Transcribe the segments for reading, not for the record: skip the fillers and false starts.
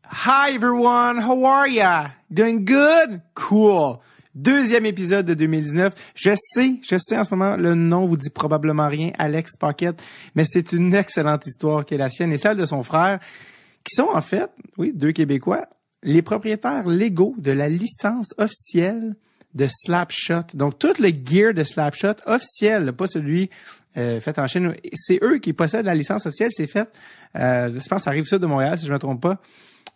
Hi everyone, how are ya? Doing good? Cool. Deuxième épisode de 2019. Je sais en ce moment, le nom vous dit probablement rien, Alex Paquette, mais c'est une excellente histoire qui est la sienne et celle de son frère, qui sont en fait, oui, deux Québécois, les propriétaires légaux de la licence officielle de Slapshot. Donc, tout le gear de Slapshot officiel, pas celui fait en Chine. C'est eux qui possèdent la licence officielle. C'est fait, je pense que ça arrive ça de Montréal, si je me trompe pas.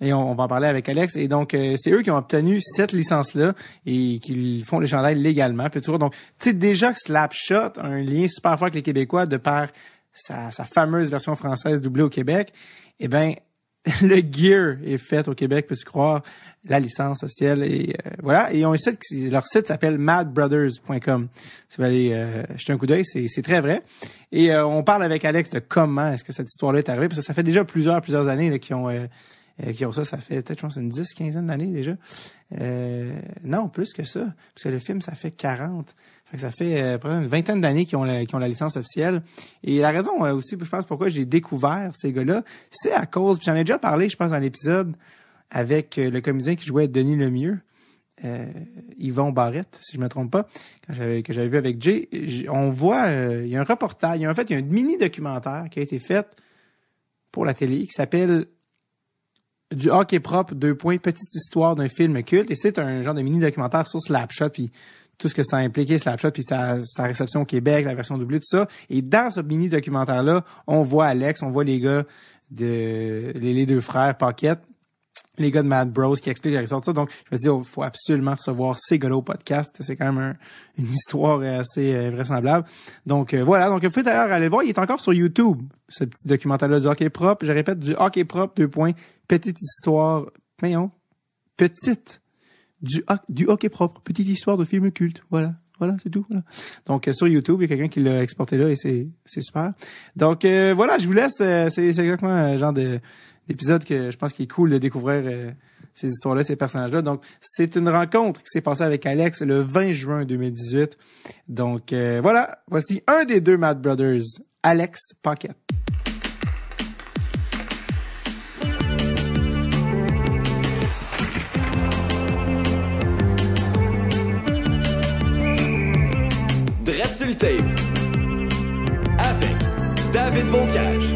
Et on va en parler avec Alex. Et donc, c'est eux qui ont obtenu cette licence-là et qui font les chandails légalement. Puis tu vois, donc, tu sais déjà que Slapshot a un lien super fort avec les Québécois de par sa fameuse version française doublée au Québec. Eh ben, le gear est fait au Québec, peux-tu croire, la licence officielle. Et voilà. Et ils ont un site, leur site s'appelle madbrothers.com. Si vous allez jeter un coup d'œil, c'est très vrai. Et on parle avec Alex de comment est-ce que cette histoire-là est arrivée. Parce que ça fait déjà plusieurs années là, qui ont ça fait peut-être, je pense, une 10-15 d'années déjà. Non, plus que ça. Parce que le film, ça fait 40. Fait que ça fait une vingtaine d'années qu'ils ont la licence officielle. Et la raison aussi, je pense, pourquoi j'ai découvert ces gars-là, c'est à cause, puis j'en ai déjà parlé, je pense, dans l'épisode avec le comédien qui jouait Denis Lemieux, Yvon Barrette, si je me trompe pas, que j'avais vu avec Jay. On voit, il y a un reportage, il y a un mini-documentaire qui a été fait pour la télé qui s'appelle Du hockey propre, petite histoire d'un film culte. Et c'est un genre de mini-documentaire sur Slapshot, puis tout ce que ça a impliqué, Slapshot, puis sa réception au Québec, la version doublée, tout ça. Et dans ce mini-documentaire-là, on voit Alex, on voit les gars les deux frères Paquette, les gars de Mad Bros qui expliquent la histoire de ça. Donc, je me dis, il faut absolument recevoir ces gars-là au podcast. C'est quand même une histoire assez vraisemblable. Donc, voilà. Donc, vous pouvez d'ailleurs aller voir. Il est encore sur YouTube, ce petit documentaire-là du hockey propre. Je répète, du hockey propre, petite histoire, du hockey propre, petite histoire de film culte. Voilà, c'est tout. Voilà. Donc, sur YouTube, il y a quelqu'un qui l'a exporté là et c'est super. Donc, voilà, je vous laisse. C'est exactement le genre d'épisode que je pense qu'il est cool de découvrir ces histoires-là, ces personnages-là. Donc, c'est une rencontre qui s'est passée avec Alex le 20 juin 2018. Donc, voilà, voici un des deux Mad Brothers, Alex Paquette. Sur le tape avec David Bocage.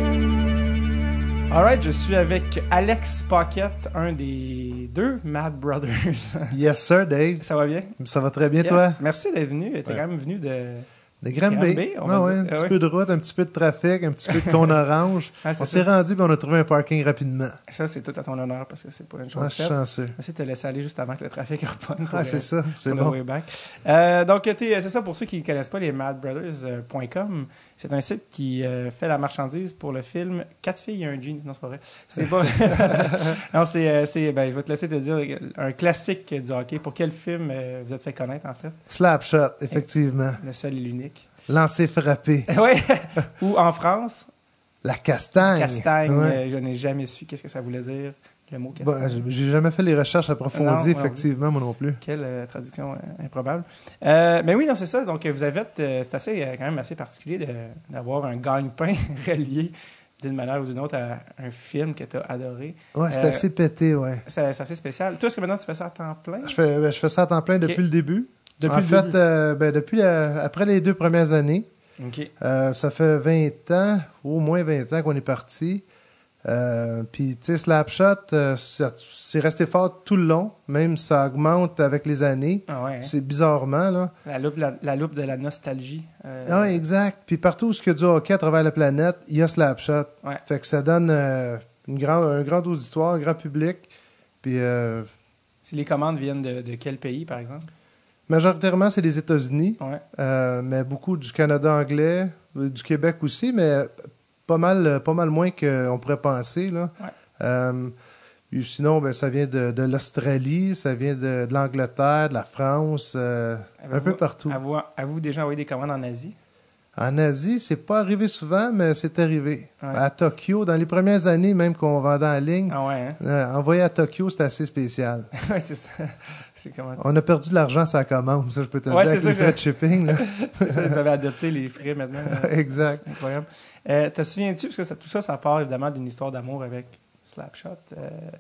Alright, je suis avec Alex Paquette, un des deux Mad Brothers. Yes sir, Dave. Ça va bien? Ça va très bien, toi? Merci d'être venu. T'es quand même venu de Granby. Un petit peu de route, un petit peu de trafic, un petit peu de cône orange. On s'est rendu et on a trouvé un parking rapidement. Ça, c'est tout à ton honneur parce que c'est pas une chose faite. Chanceux. Merci de te laisser aller juste avant que le trafic reprenne. C'est ça, c'est bon. Donc, c'est ça pour ceux qui ne connaissent pas les madbrothers.com. C'est un site qui fait la marchandise pour le film 4 filles et un jean. Non, c'est pas vrai. C'est pas. Non, je vais te laisser te dire un classique du hockey. Pour quel film vous êtes fait connaître, en fait? Slapshot, effectivement. Le seul et l'unique. Lancer frappé. Oui. Ou en France. La castagne. Je n'ai jamais su qu'est-ce que ça voulait dire, le mot castagne. J'ai jamais fait les recherches approfondies, effectivement, moi non plus. Quelle traduction improbable. Mais oui, non, c'est ça. Donc, vous avez, c'est quand même assez particulier d'avoir un gagne-pain relié d'une manière ou d'une autre à un film que tu as adoré. Oui, c'est assez pété, oui. C'est assez spécial. Toi, est-ce que maintenant tu fais ça à temps plein? Je fais ça à temps plein depuis le début. Depuis après les 2 premières années. Okay. Ça fait 20 ans, au moins 20 ans qu'on est parti. Puis, tu sais, Slapshot, c'est resté fort tout le long, même ça augmente avec les années. Ah ouais, hein? C'est bizarrement, là. La loupe de la nostalgie. Ah, exact. Puis partout où il y a du hockey à travers la planète, il y a Slapshot. Ouais. Fait que ça donne un grand auditoire, un grand public. Puis... Si les commandes viennent de quel pays, par exemple? Majoritairement, c'est des États-Unis, ouais. Mais beaucoup du Canada anglais, du Québec aussi, mais pas mal moins qu'on pourrait penser, là. Ouais. Sinon, ça vient de l'Australie, ça vient de l'Angleterre, de la France, un peu partout. Avez-vous déjà envoyé des commandes en Asie? En Asie, c'est pas arrivé souvent, mais c'est arrivé. Ouais. À Tokyo, dans les premières années, même qu'on vendait en ligne, envoyer à Tokyo, c'était assez spécial. Oui, c'est ça. On a perdu de l'argent sur la commande, ça, je peux te dire, avec les frais de shipping. Là. C'est ça, vous avez adopté les frais maintenant. Exact. Incroyable. Te souviens-tu, parce que tout ça part évidemment d'une histoire d'amour avec Slapshot.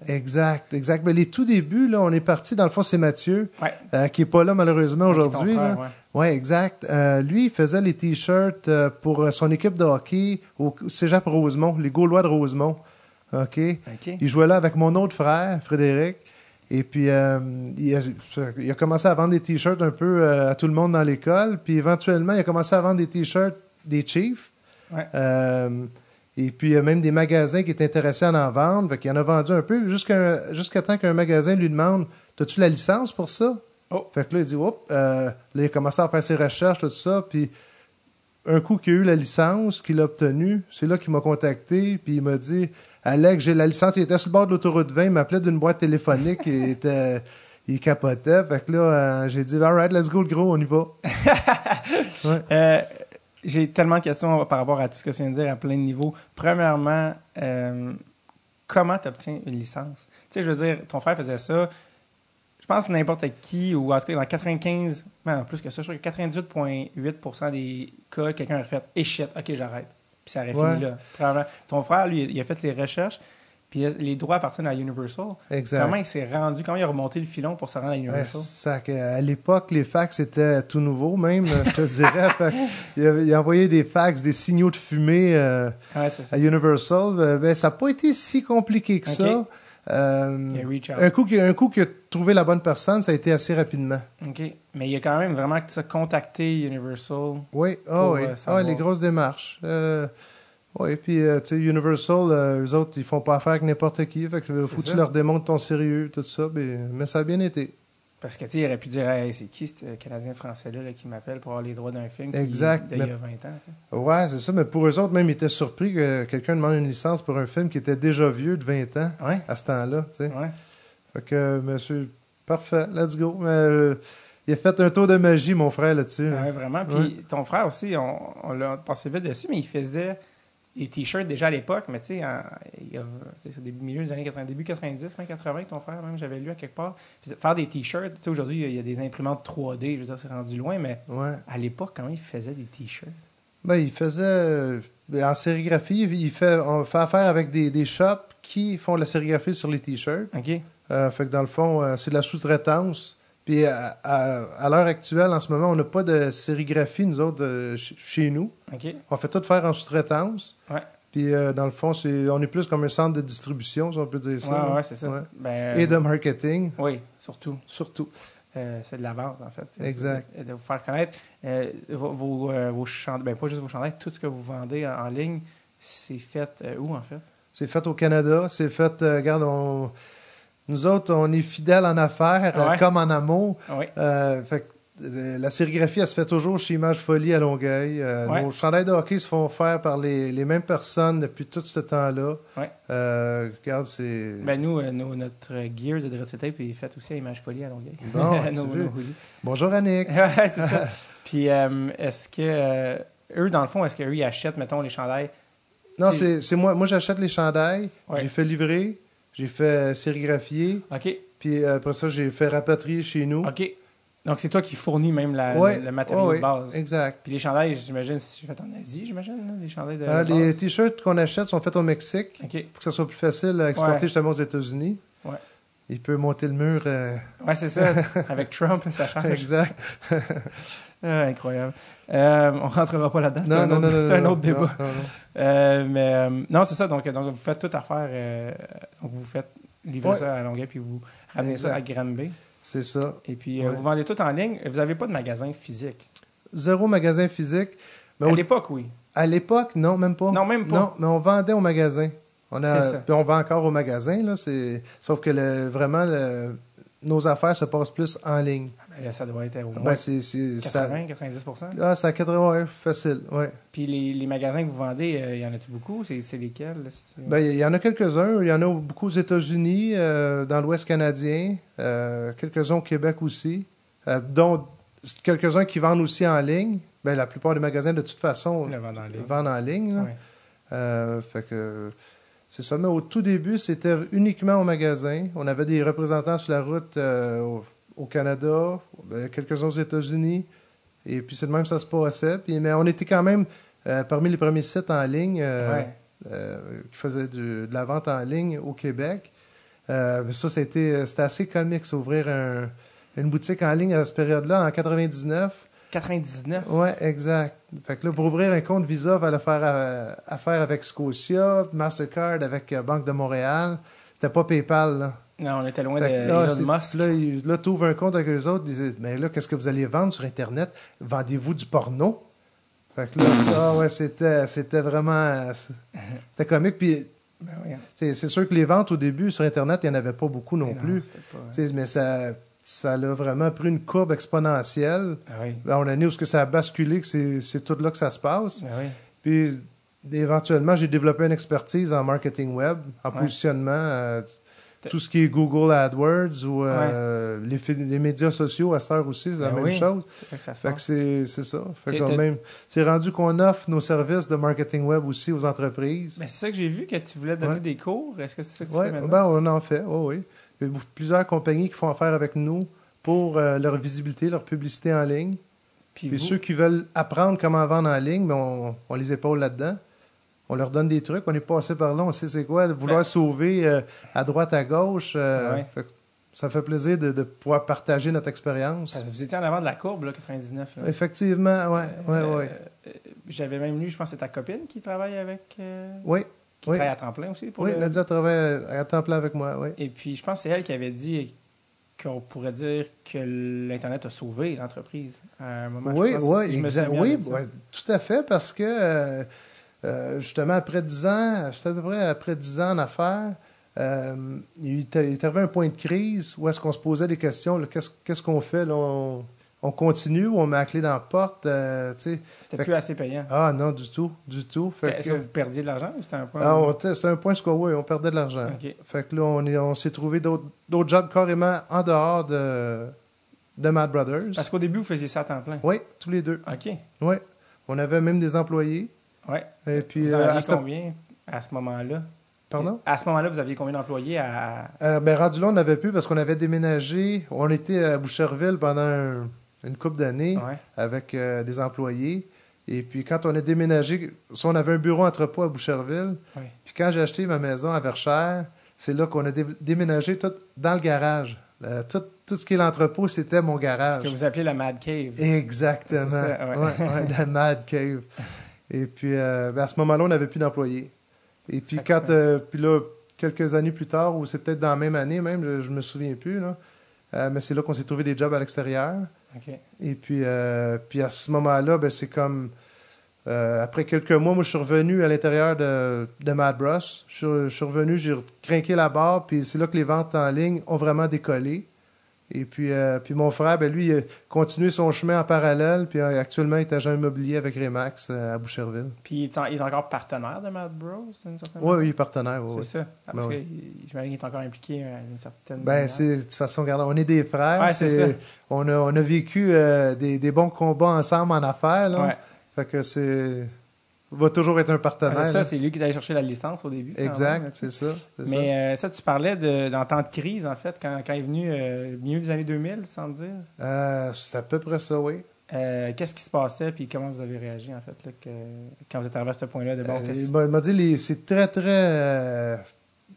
Exact. Mais les tout débuts, là, on est parti, dans le fond, c'est Mathieu, Ouais. qui est pas là malheureusement aujourd'hui. Ton frère, Là. Ouais, exact. Lui, il faisait les t-shirts pour son équipe de hockey au Cégep Rosemont, les Gaulois de Rosemont. OK. Il jouait là avec mon autre frère, Frédéric. Et puis, il a commencé à vendre des t-shirts un peu à tout le monde dans l'école. Puis, éventuellement, il a commencé à vendre des t-shirts des Chiefs. Ouais. Et puis, il y a même des magasins qui étaient intéressés à en vendre. Fait qu'il en a vendu un peu jusqu'à temps qu'un magasin lui demande « T'as-tu la licence pour ça? » Fait que là, il dit « Oups! » Là, il a commencé à faire ses recherches, tout ça. Puis, un coup qu'il a eu la licence, qu'il a obtenue, c'est là qu'il m'a contacté. Puis, il m'a dit « Alex, j'ai la licence. » Il était sur le bord de l'autoroute 20. Il m'appelait d'une boîte téléphonique. Il capotait. Fait que là, j'ai dit « All right, let's go, le gros, on y va. » Ouais. J'ai tellement de questions par rapport à tout ce que tu viens de dire à plein de niveaux. Premièrement, comment tu obtiens une licence? Tu sais, je veux dire, ton frère faisait ça. Je pense que n'importe qui, ou en tout cas dans 95, en plus que ça, je crois que 98,8% des cas, quelqu'un aurait fait « Et shit, ok, j'arrête. » Puis ça aurait fini là. Premièrement, ton frère, lui, il a fait les recherches, puis les droits appartiennent à Universal. Exact. Comment il s'est rendu, comment il a remonté le filon pour se rendre à Universal? À l'époque, les fax étaient tout nouveaux, même, je te dirais. Il a envoyé des fax, des signaux de fumée à Universal. Ça n'a pas été si compliqué que ça. Un coup qu'il a trouvé la bonne personne, ça a été assez rapidement. OK. Mais il y a quand même vraiment que tu as contacté Universal. Oui, les grosses démarches. Oui, puis tu sais, Universal, eux autres, ils font pas affaire avec n'importe qui. Fait que faut que tu leur démontres ton sérieux, tout ça. Mais ça a bien été. Parce que tu sais, il aurait pu dire hey, c'est qui ce Canadien-Français-là qui m'appelle pour avoir les droits d'un film exact. Il y a 20 ans? T'sais. Ouais, c'est ça. Mais pour eux autres, même, ils étaient surpris que quelqu'un demande une licence pour un film qui était déjà vieux de 20 ans à ce temps-là. Tu sais. Ouais. Fait que, monsieur, parfait, let's go. Il a fait un tour de magie, mon frère, là-dessus. Ouais, vraiment. Puis ton frère aussi, on l'a passé vite dessus, mais il faisait des t-shirts déjà à l'époque, mais tu sais, c'est au milieu des années 80, début 90, fin 80, ton frère, même, j'avais lu à quelque part. Faire des t-shirts, tu sais, aujourd'hui, il y a des imprimantes 3D, je veux dire, c'est rendu loin, mais à l'époque, comment il faisait des t-shirts? Ben, il faisait, en sérigraphie, on fait affaire avec des shops qui font la sérigraphie sur les t-shirts. OK. Fait que dans le fond, c'est de la sous-traitance. Puis à l'heure actuelle, en ce moment, on n'a pas de sérigraphie, nous autres, chez nous. OK. On fait tout faire en sous-traitance. Ouais. Puis dans le fond, on est plus comme un centre de distribution, si on peut dire ça. Ouais, c'est ça. Ouais. Ben, et de marketing. Oui, surtout. C'est de la vente, en fait. Exact. De vous faire connaître vos chandails, pas juste vos chandails, tout ce que vous vendez en ligne, c'est fait où, en fait? C'est fait au Canada. C'est fait, regarde, nous autres, on est fidèles en affaires, comme en amour. Ouais. Fait que, la sérigraphie, elle se fait toujours chez Image Folie à Longueuil. Nos chandails de hockey se font faire par les mêmes personnes depuis tout ce temps-là. Ouais. Regarde, c'est... Ben nous, notre gear de Dread Tape est fait aussi à Image Folie à Longueuil. Bon, bonjour, Annick. Ouais, c'est ça. Puis, est-ce que... eux, dans le fond, est-ce qu'eux, ils achètent, mettons, les chandails? Non, c'est moi. Moi, j'achète les chandails. Ouais. J'ai fait livrer. J'ai fait sérigraphier. OK. Puis après ça, j'ai fait rapatrier chez nous. OK. Donc, c'est toi qui fournis même le matériau de base. Exact. Puis les chandails, j'imagine, c'est fait en Asie, j'imagine, là, les chandails de les t-shirts qu'on achète sont faits au Mexique. OK. Pour que ça soit plus facile à exporter justement aux États-Unis. Ouais. Il peut monter le mur. Ouais, c'est ça. Avec Trump, ça change. Exact. Incroyable. On rentrera pas là-dedans. C'est un autre débat. Mais non, c'est ça. Donc, vous faites toute affaire. Donc, vous faites livrer ça à Longueuil, puis vous ramenez ça à Granby. C'est ça. Et puis, vous vendez tout en ligne. Vous n'avez pas de magasin physique? Zéro magasin physique. Mais à l'époque, oui. À l'époque, non, même pas. Non, même pas. Non, mais on vendait au magasin. C'est ça. Puis on vend encore au magasin. Là, sauf que vraiment, nos affaires se passent plus en ligne. Là, ça doit être au moins 80-90%. Ah, c'est à 80, facile, ouais. Puis les magasins que vous vendez, il y en a-tu beaucoup? C'est lesquels? Là, il y en a quelques-uns. Il y en a beaucoup aux États-Unis, dans l'Ouest canadien, quelques-uns au Québec aussi, dont quelques-uns qui vendent aussi en ligne. La plupart des magasins, de toute façon, vendent en ligne. Là. Fait que... C'est ça, mais au tout début, c'était uniquement au magasin. On avait des représentants sur la route au Canada, quelques-uns aux États-Unis, et puis c'est de même que ça se passait. Mais on était quand même parmi les premiers sites en ligne qui faisait de la vente en ligne au Québec. Ça, c'était assez comique, s'ouvrir une boutique en ligne à cette période-là, en 99. 99? Oui, exact. Fait que là, pour ouvrir un compte Visa, il fallait faire affaire avec Scotia, Mastercard avec Banque de Montréal. C'était pas PayPal, là. Non, on était loin Fait que là, d'Elon Musk. Là, tu ouvres un compte avec eux autres, ils disaient, mais là, qu'est-ce que vous allez vendre sur Internet? Vendez-vous du porno? Fait que là, c'était vraiment... C'était comique, puis... Ben oui. C'est sûr que les ventes au début sur Internet, il n'y en avait pas beaucoup non plus. Pas, mais ça a vraiment pris une courbe exponentielle. Ah oui. On a où ça a basculé, que c'est tout là que ça se passe. Ah oui. Puis, éventuellement, j'ai développé une expertise en marketing web, en positionnement, tout ce qui est Google AdWords ou les médias sociaux à cette heure aussi, c'est la même chose. C'est vrai que ça se fait passe. que c'est ça. Fait quand même, c'est rendu qu'on offre nos services de marketing web aussi aux entreprises. Mais c'est ça que j'ai vu, que tu voulais donner des cours. Est-ce que c'est ça que tu fais maintenant? Ben, on en fait, oui. Il y a plusieurs compagnies qui font affaire avec nous pour leur visibilité, leur publicité en ligne. Puis ceux qui veulent apprendre comment vendre en ligne, mais on les épaule là-dedans. On leur donne des trucs. On est passé par là, on sait c'est quoi. Vouloir sauver à droite, à gauche. Ça fait plaisir de pouvoir partager notre expérience. Parce que vous étiez en avant de la courbe, là, 99. Là. Effectivement, oui. J'avais même lu, je pense que c'est ta copine qui travaille avec... Qui travaille à temps plein aussi. Nadia travaille à temps plein avec moi, oui. Et puis, je pense que c'est elle qui avait dit qu'on pourrait dire que l'Internet a sauvé l'entreprise à un moment. Tout à fait, parce que... justement, après 10 ans, c'est à peu près après 10 ans en affaires, il est arrivé un point de crise où est-ce qu'on se posait des questions. Là, qu'est-ce qu'on fait? Là, on continue ou on met la clé dans la porte? C'était plus assez payant. Ah non, du tout. Est-ce que vous perdiez de l'argent ou c'était un point? C'était un point où on perdait de l'argent. Okay. Fait que là, on s'est trouvé d'autres jobs carrément en dehors de Mad Brothers. Parce qu'au début, vous faisiez ça à temps plein? Oui, tous les deux. OK. Oui. On avait même des employés. Oui. Et puis, vous en aviez combien à ce moment-là? Pardon? À ce moment-là, vous aviez combien d'employés à... rendu là, on n'avait plus parce qu'on avait déménagé. On était à Boucherville pendant une couple d'années avec des employés. Et puis, quand on a déménagé, on avait un bureau entrepôt à Boucherville. Oui. Puis, quand j'ai acheté ma maison à Verchères, c'est là qu'on a déménagé tout dans le garage. Tout ce qui est l'entrepôt, c'était mon garage. Ce que vous appelez la Mad Cave. Exactement. C'est ça, la Mad Cave. Et puis, à ce moment-là, on n'avait plus d'employés. Et puis, puis là, quelques années plus tard, ou c'est peut-être dans la même année même, je me souviens plus, là, mais c'est là qu'on s'est trouvé des jobs à l'extérieur. Okay. Et puis à ce moment-là, c'est comme... après quelques mois, moi, je suis revenu à l'intérieur de Mad Bros. Je suis revenu, j'ai crinqué la barre, puis c'est là que les ventes en ligne ont vraiment décollé. Et puis mon frère, lui, il a continué son chemin en parallèle, puis actuellement, il est agent immobilier avec Remax à Boucherville. Puis il est encore partenaire de Mad Bros, d'une certaine manière? Oui, il est partenaire, oui. C'est ça. Parce que j'imagine qu'il est encore impliqué d'une certaine manière. De toute façon, regarde, on est des frères. Ouais, c'est ça. On a vécu des bons combats ensemble en affaires, là. Ouais. Fait que c'est... va toujours être un partenaire. C'est ça, c'est lui qui est allé chercher la licence au début. Exact, c'est ça. Mais ça, tu parlais d'en temps de crise, en fait, quand il est venu milieu des années 2000, sans dire? C'est à peu près ça, oui. Qu'est-ce qui se passait, puis comment vous avez réagi, en fait, là, quand vous êtes arrivé à ce point-là? Il m'a dit, c'est très, très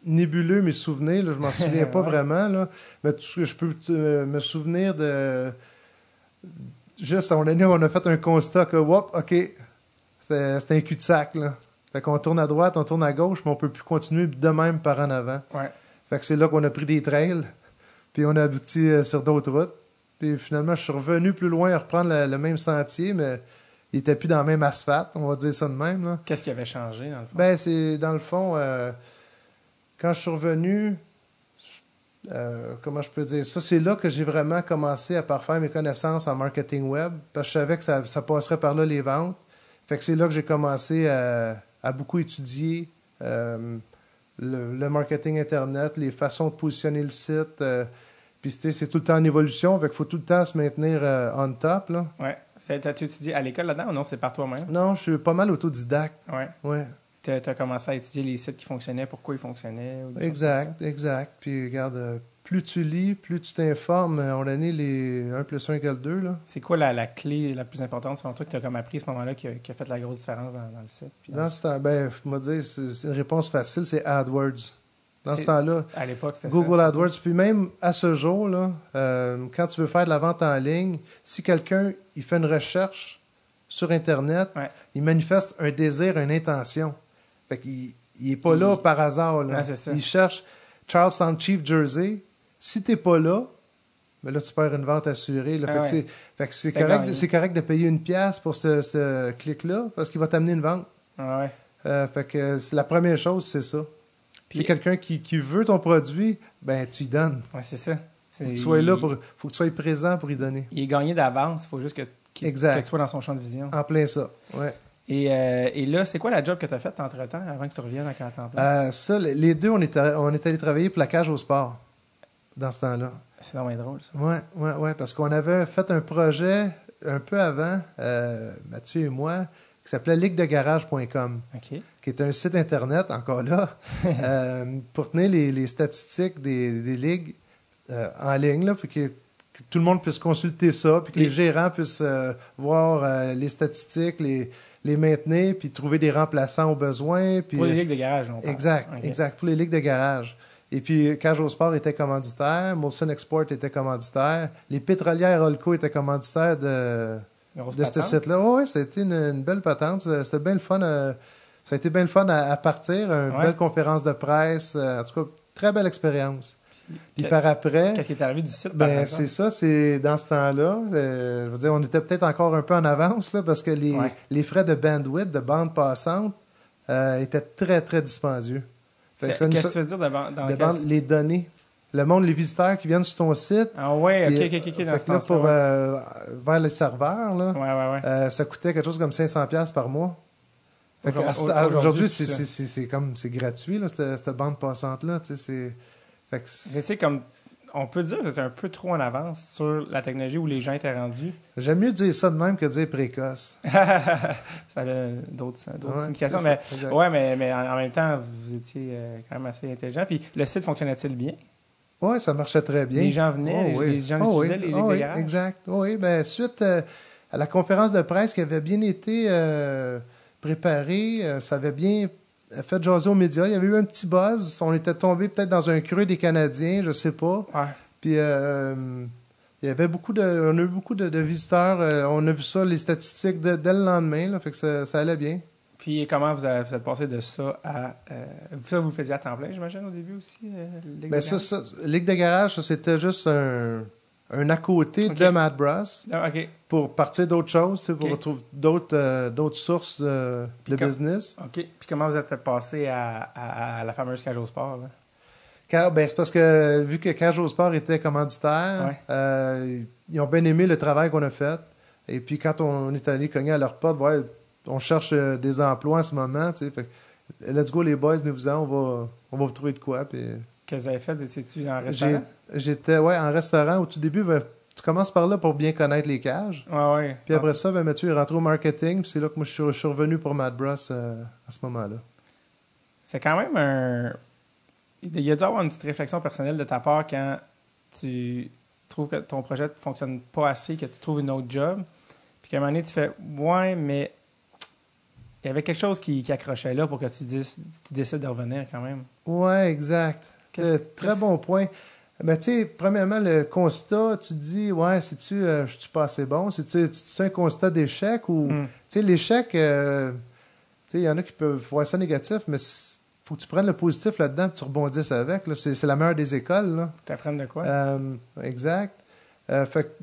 nébuleux, mes souvenirs. Là, je m'en souviens pas vraiment. Là, mais tout ce que je peux me souvenir de... Juste, on a fait un constat que, OK... C'était un cul-de-sac, là. Fait qu'on tourne à droite, on tourne à gauche, mais on peut plus continuer de même par en avant. Ouais. Fait que c'est là qu'on a pris des trails, puis on a abouti sur d'autres routes. Puis finalement, je suis revenu plus loin à reprendre le même sentier, mais il était plus dans le même asphalte, on va dire ça de même, là. Qu'est-ce qui avait changé, dans le fond? C'est, dans le fond, quand je suis revenu, comment je peux dire ça? C'est là que j'ai vraiment commencé à parfaire mes connaissances en marketing web, parce que je savais que ça passerait par là les ventes. Fait que c'est là que j'ai commencé à beaucoup étudier le marketing Internet, les façons de positionner le site. Puis c'est tout le temps en évolution, fait qu'il faut tout le temps se maintenir on top, là. Oui. T'as-tu étudié à l'école là-dedans ou non? C'est par toi-même? Non, je suis pas mal autodidacte. Oui. Tu as commencé à étudier les sites qui fonctionnaient, pourquoi ils fonctionnaient? Exact. Puis regarde, plus tu lis, plus tu t'informes. On a donné les 1 + 1 = 2. Là. C'est quoi la clé la plus importante selon toi que tu as comme appris à ce moment-là qui a fait la grosse différence dans le site? Dans ce temps, moi dire, c'est une réponse facile, c'est AdWords. Dans ce temps-là, à l'époque, c'était Google ça, AdWords, puis même à ce jour, là, quand tu veux faire de la vente en ligne, si quelqu'un il fait une recherche sur Internet, il manifeste un désir, une intention. Fait qu'il n'est pas là par hasard. Là. c'est ça. Il cherche Charlestown Chief Jersey. Si tu n'es pas là, mais là, tu perds une vente assurée. Là. Fait que c'est correct de payer une pièce pour ce clic-là parce qu'il va t'amener une vente. Fait que la première chose, c'est ça. Puis, si quelqu'un qui veut ton produit, tu lui donnes. C'est ça. Faut que tu sois là faut que tu sois présent pour y donner. Il est gagné d'avance. Il faut juste que tu sois dans son champ de vision. En plein ça, ouais. Et là, c'est quoi la job que tu as faite entre-temps, avant que tu reviennes à temps plein? Ça, les deux, on est allés travailler pour la cage au sport dans ce temps-là. C'est vraiment drôle, ça. Ouais, parce qu'on avait fait un projet un peu avant, Mathieu et moi, qui s'appelait liguedegarage.com, qui est un site Internet, encore là, pour tenir les statistiques des ligues en ligne, là, puis que tout le monde puisse consulter ça, puis que les gérants puissent voir les statistiques, les maintenir, puis trouver des remplaçants au besoin. Puis, pour les ligues de garage, non? Exact, pour les ligues de garage. Et puis, Cage au Sport était commanditaire, Molson Export était commanditaire, les pétrolières Olco étaient commanditaires de ce site-là. Oui, c'était une belle patente. C'était bien le fun. Ça a été bien le fun à partir. Une belle conférence de presse. En tout cas, très belle expérience. Puis par après... Qu'est-ce qui est arrivé du site? C'est ça, c'est dans ce temps-là. Je veux dire, on était peut-être encore un peu en avance là, parce que les frais de bandwidth, de bande passante, étaient très, très dispendieux. Qu'est-ce que tu veux dire de bande? Les données. Le monde, les visiteurs qui viennent sur ton site. Ah ouais, OK, dans ce temps-là. Pour vers les serveurs, là, ça coûtait quelque chose comme 500$ par mois. Aujourd'hui, c'est gratuit, là, cette bande passante-là. Tu sais, comme on peut dire que c'est un peu trop en avance sur la technologie où les gens étaient rendus. J'aime mieux dire ça de même que dire précoce. Ça a d'autres significations. Mais en même temps, vous étiez quand même assez intelligent. Puis le site fonctionnait-il bien? Oui, ça marchait très bien. Les gens venaient, les gens utilisaient les ligues de garage? Exact. Oui, suite à la conférence de presse qui avait bien été préparée, ça avait bien fait jaser aux médias. Il y avait eu un petit buzz. On était tombé peut-être dans un creux des Canadiens, je sais pas. Puis il y avait on a eu beaucoup de visiteurs. On a vu ça, les statistiques dès le lendemain. Là, fait que ça allait bien. Puis comment vous êtes passé de ça à... ça, vous le faisiez à temps plein, j'imagine, au début aussi? Ligue de garage, ça, c'était juste un à côté de Mad Bros. Pour partir d'autres choses, pour retrouver d'autres sources de business. OK. Puis comment vous êtes passé à la fameuse Cage au Sport? Là? C'est parce que vu que Cage au Sport était commanditaire, ils ont bien aimé le travail qu'on a fait. Et puis quand on est allé cogner à leur porte, on cherche des emplois en ce moment. Fait, let's go les boys, venez-vous-en, on va vous trouver de quoi. Puis... Qu'est-ce que vous avez fait? Étiez-tu en restaurant? J'étais en restaurant. Au tout début, tu commences par là pour bien connaître les cages. Puis après ça, Mathieu est rentré au marketing. Puis c'est là que moi, je suis revenu pour Mad Bros à ce moment-là. C'est quand même il y a dû avoir une petite réflexion personnelle de ta part quand tu trouves que ton projet ne fonctionne pas assez, que tu trouves une autre job. Puis qu'à un moment donné, tu fais « Ouais, mais il y avait quelque chose qui accrochait là pour que tu décides de revenir quand même. » Ouais, exact. Très bon point. Mais tu sais, premièrement, le constat, tu te dis, je suis pas assez bon? C'est-tu un constat d'échec ou... Tu sais, l'échec, il y en a qui peuvent voir ça négatif, mais faut que tu prennes le positif là-dedans et tu rebondisses avec. Là. C'est la meilleure des écoles. Tu apprennes de quoi? Exact. Fait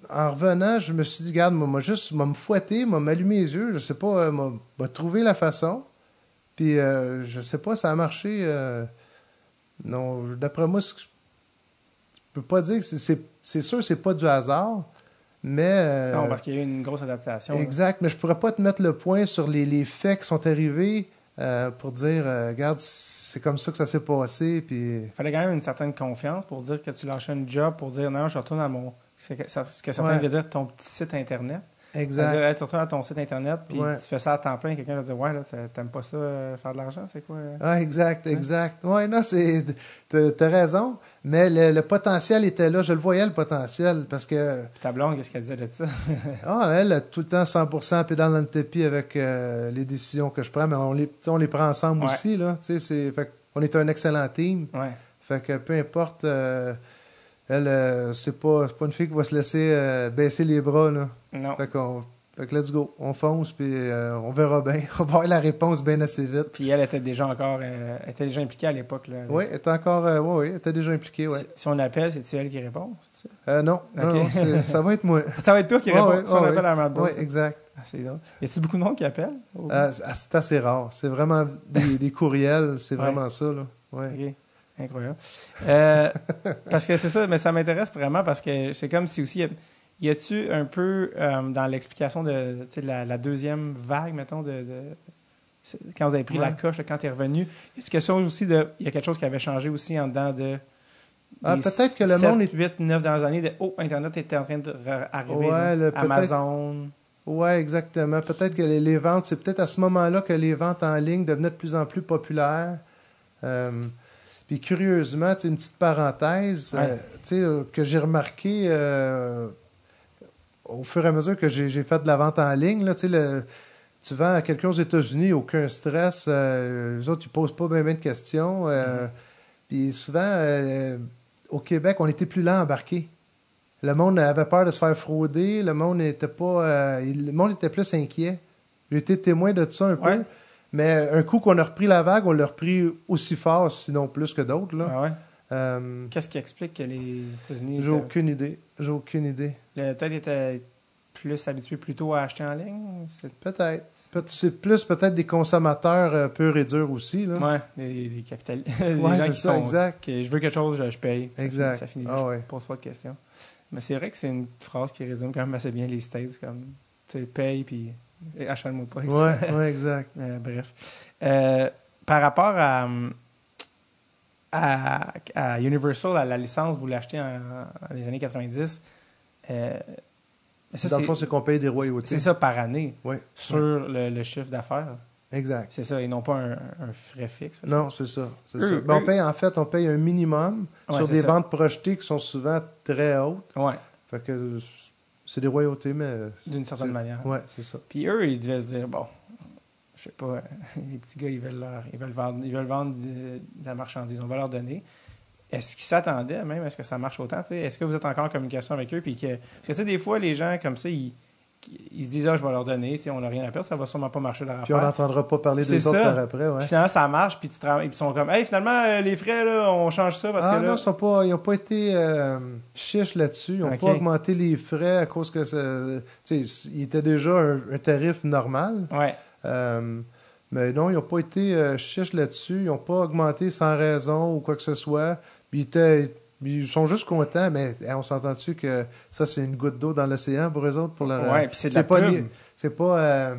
en revenant, je me suis dit, regarde, moi, juste me fouetter, m'allumer les yeux, je sais pas, m'a trouvé la façon. Puis, je sais pas, ça a marché. Non, d'après moi, je peux pas dire que c'est sûr, c'est pas du hasard, mais... non, parce qu'il y a eu une grosse adaptation. Exact, mais je pourrais pas te mettre le point sur les faits qui sont arrivés pour dire, regarde, c'est comme ça que ça s'est passé. Puis... Il fallait quand même une certaine confiance pour dire que tu lâchais un job, pour dire, non, je retourne à ce que certains veulent dire ton petit site Internet. Exact. C'est-à-dire, tu retournes à ton site Internet, puis tu fais ça à temps plein, quelqu'un va dire, ouais, là, t'aimes pas ça, faire de l'argent, c'est quoi? Exact. Ouais, non, t'as raison. Mais le potentiel était là. Je le voyais, le potentiel, parce que... Puis ta blonde, qu'est-ce qu'elle disait de ça? Elle a tout le temps 100% pédale dans le tapis avec les décisions que je prends, mais on les prend ensemble aussi, là. Fait qu'on est un excellent team. Ouais. Fait que peu importe, elle, c'est pas une fille qui va se laisser baisser les bras, là. Non. Fait que let's go, on fonce, puis on verra bien. On va avoir la réponse bien assez vite. Puis elle était déjà impliquée à l'époque. Là. Oui, elle était elle était déjà impliquée, oui. Si on appelle, c'est-tu elle qui répond? Non, Ok. non, ça va être moi. Ça va être toi qui réponds si on appelle à Mad Oui, exact. Ah, c'est drôle. Y a-tu beaucoup de monde qui appelle? C'est assez rare. C'est vraiment des courriels, c'est Ouais. vraiment ça, là. Ouais. OK. Incroyable. Parce que c'est ça, mais ça m'intéresse vraiment parce que c'est comme si aussi... Y a-tu un peu dans l'explication de la deuxième vague, mettons, quand vous avez pris la coche, quand tu es revenu, y a-tu quelque chose aussi il y a quelque chose qui avait changé aussi en dedans de peut-être que le monde 8, 9 dernières années de Internet était en train d'arriver, Ouais, Amazon. Oui, exactement. Peut-être que les ventes, c'est peut-être à ce moment-là que les ventes en ligne devenaient de plus en plus populaires. Puis curieusement, une petite parenthèse, que j'ai remarqué au fur et à mesure que j'ai fait de la vente en ligne, là, tu vends à quelqu'un aux États-Unis, aucun stress, les autres, ils posent pas bien de questions. Puis souvent, au Québec, on était plus lent à embarquer. Le monde avait peur de se faire frauder, le monde était pas, le monde était plus inquiet. J'ai été témoin de ça un peu. Ouais. Mais un coup qu'on a repris la vague, on l'a repris aussi fort, sinon plus que d'autres. Là. Ah ouais. Qu'est-ce qui explique que les États-Unis... J'ai aucune idée. Peut-être étaient plus habitués plutôt à acheter en ligne? Peut-être. C'est plus peut-être des consommateurs purs et durs aussi. Là. Ouais, des capitalistes. Oui, c'est ça, exact. Je veux quelque chose, je paye. Exact. Ça finit, je pose pas de questions. Mais c'est vrai que c'est une phrase qui résume quand même assez bien les States, comme, tu sais, paye, puis achète-moi pas. Oui, exact. Bref. Par rapport à Universal, à la licence, vous l'achetez dans les années 90. Dans le fond, c'est qu'on paye des royautés. C'est ça par année, sur Ouais. le chiffre d'affaires. Exact. C'est ça, et non pas un frais fixe. Non, c'est ça. On paye un minimum sur des ventes projetées qui sont souvent très hautes. Ouais. Fait que c'est des royautés, mais... D'une certaine manière. Oui, c'est ça. Puis eux, ils devaient se dire, bon, je sais pas, les petits gars, ils veulent vendre de la marchandise, on va leur donner. Est-ce qu'ils s'attendaient même? Est-ce que ça marche autant? T'sais? Est-ce que vous êtes encore en communication avec eux? Puis parce que des fois, les gens comme ça, ils se disent, je vais leur donner, on n'a rien à perdre, ça va sûrement pas marcher leur affaire. Puis on n'entendra pas parler des autres par après. Ouais. Puis finalement, ça marche, puis ils sont comme, hey, finalement, les frais, là, on change ça parce que là... Non, ils n'ont pas été chiches là-dessus. Ils n'ont pas augmenté les frais à cause que il était déjà un tarif normal. Ouais. Mais non, ils n'ont pas été chiches là-dessus. Ils n'ont pas augmenté sans raison ou quoi que ce soit. Puis ils sont juste contents, mais on s'entend dessus que ça, c'est une goutte d'eau dans l'océan pour eux autres. Oui, puis c'est de la pub. C'est pas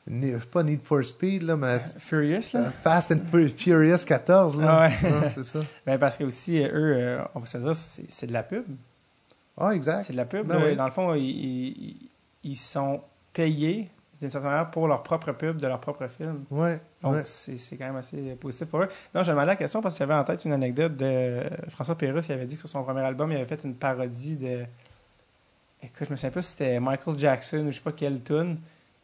Need for Speed, là, mais... Furious, là? Fast and Furious 14, là. Ah ouais. Non, c'est ça. Ben parce que aussi, eux, on va se dire, c'est de la pub. Ah, exact. C'est de la pub. Ben oui. Dans le fond, ils sont payés d'une certaine manière pour leur propre pub de leur propre film. Oui. Donc, c'est quand même assez positif pour eux. Non, je me demandais la question parce que j'avais en tête une anecdote de François Pérusse. Il avait dit que sur son premier album, il avait fait une parodie de... Écoute, je me souviens pas si c'était Michael Jackson ou je sais pas quelle tune.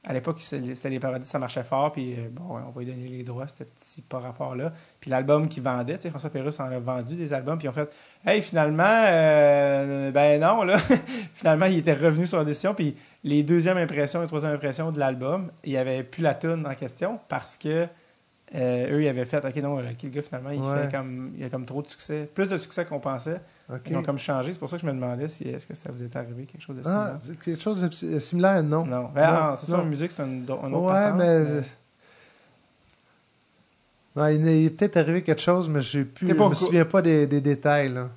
À l'époque, c'était les parodies, ça marchait fort. Puis, on va lui donner les droits, c'était petit par rapport-là. Puis l'album qu'il vendait, François Pérusse en a vendu des albums. Puis ils ont fait, hey, finalement, ben non, là. Finalement, il était revenu sur la décision. Puis les deuxième impressions et troisième impressions de l'album, il n'y avait plus la tune en question parce que eux, ils avaient fait, OK, non, le gars, finalement, il a comme trop de succès. Plus de succès qu'on pensait. Okay. Ils ont comme changé. C'est pour ça que je me demandais si est-ce que ça vous est arrivé quelque chose de similaire. Quelque chose de similaire, non. Non. C'est sûr, la musique, c'est un autre ouais, mais... Non, il est peut-être arrivé quelque chose, mais je me souviens pas des détails. Là.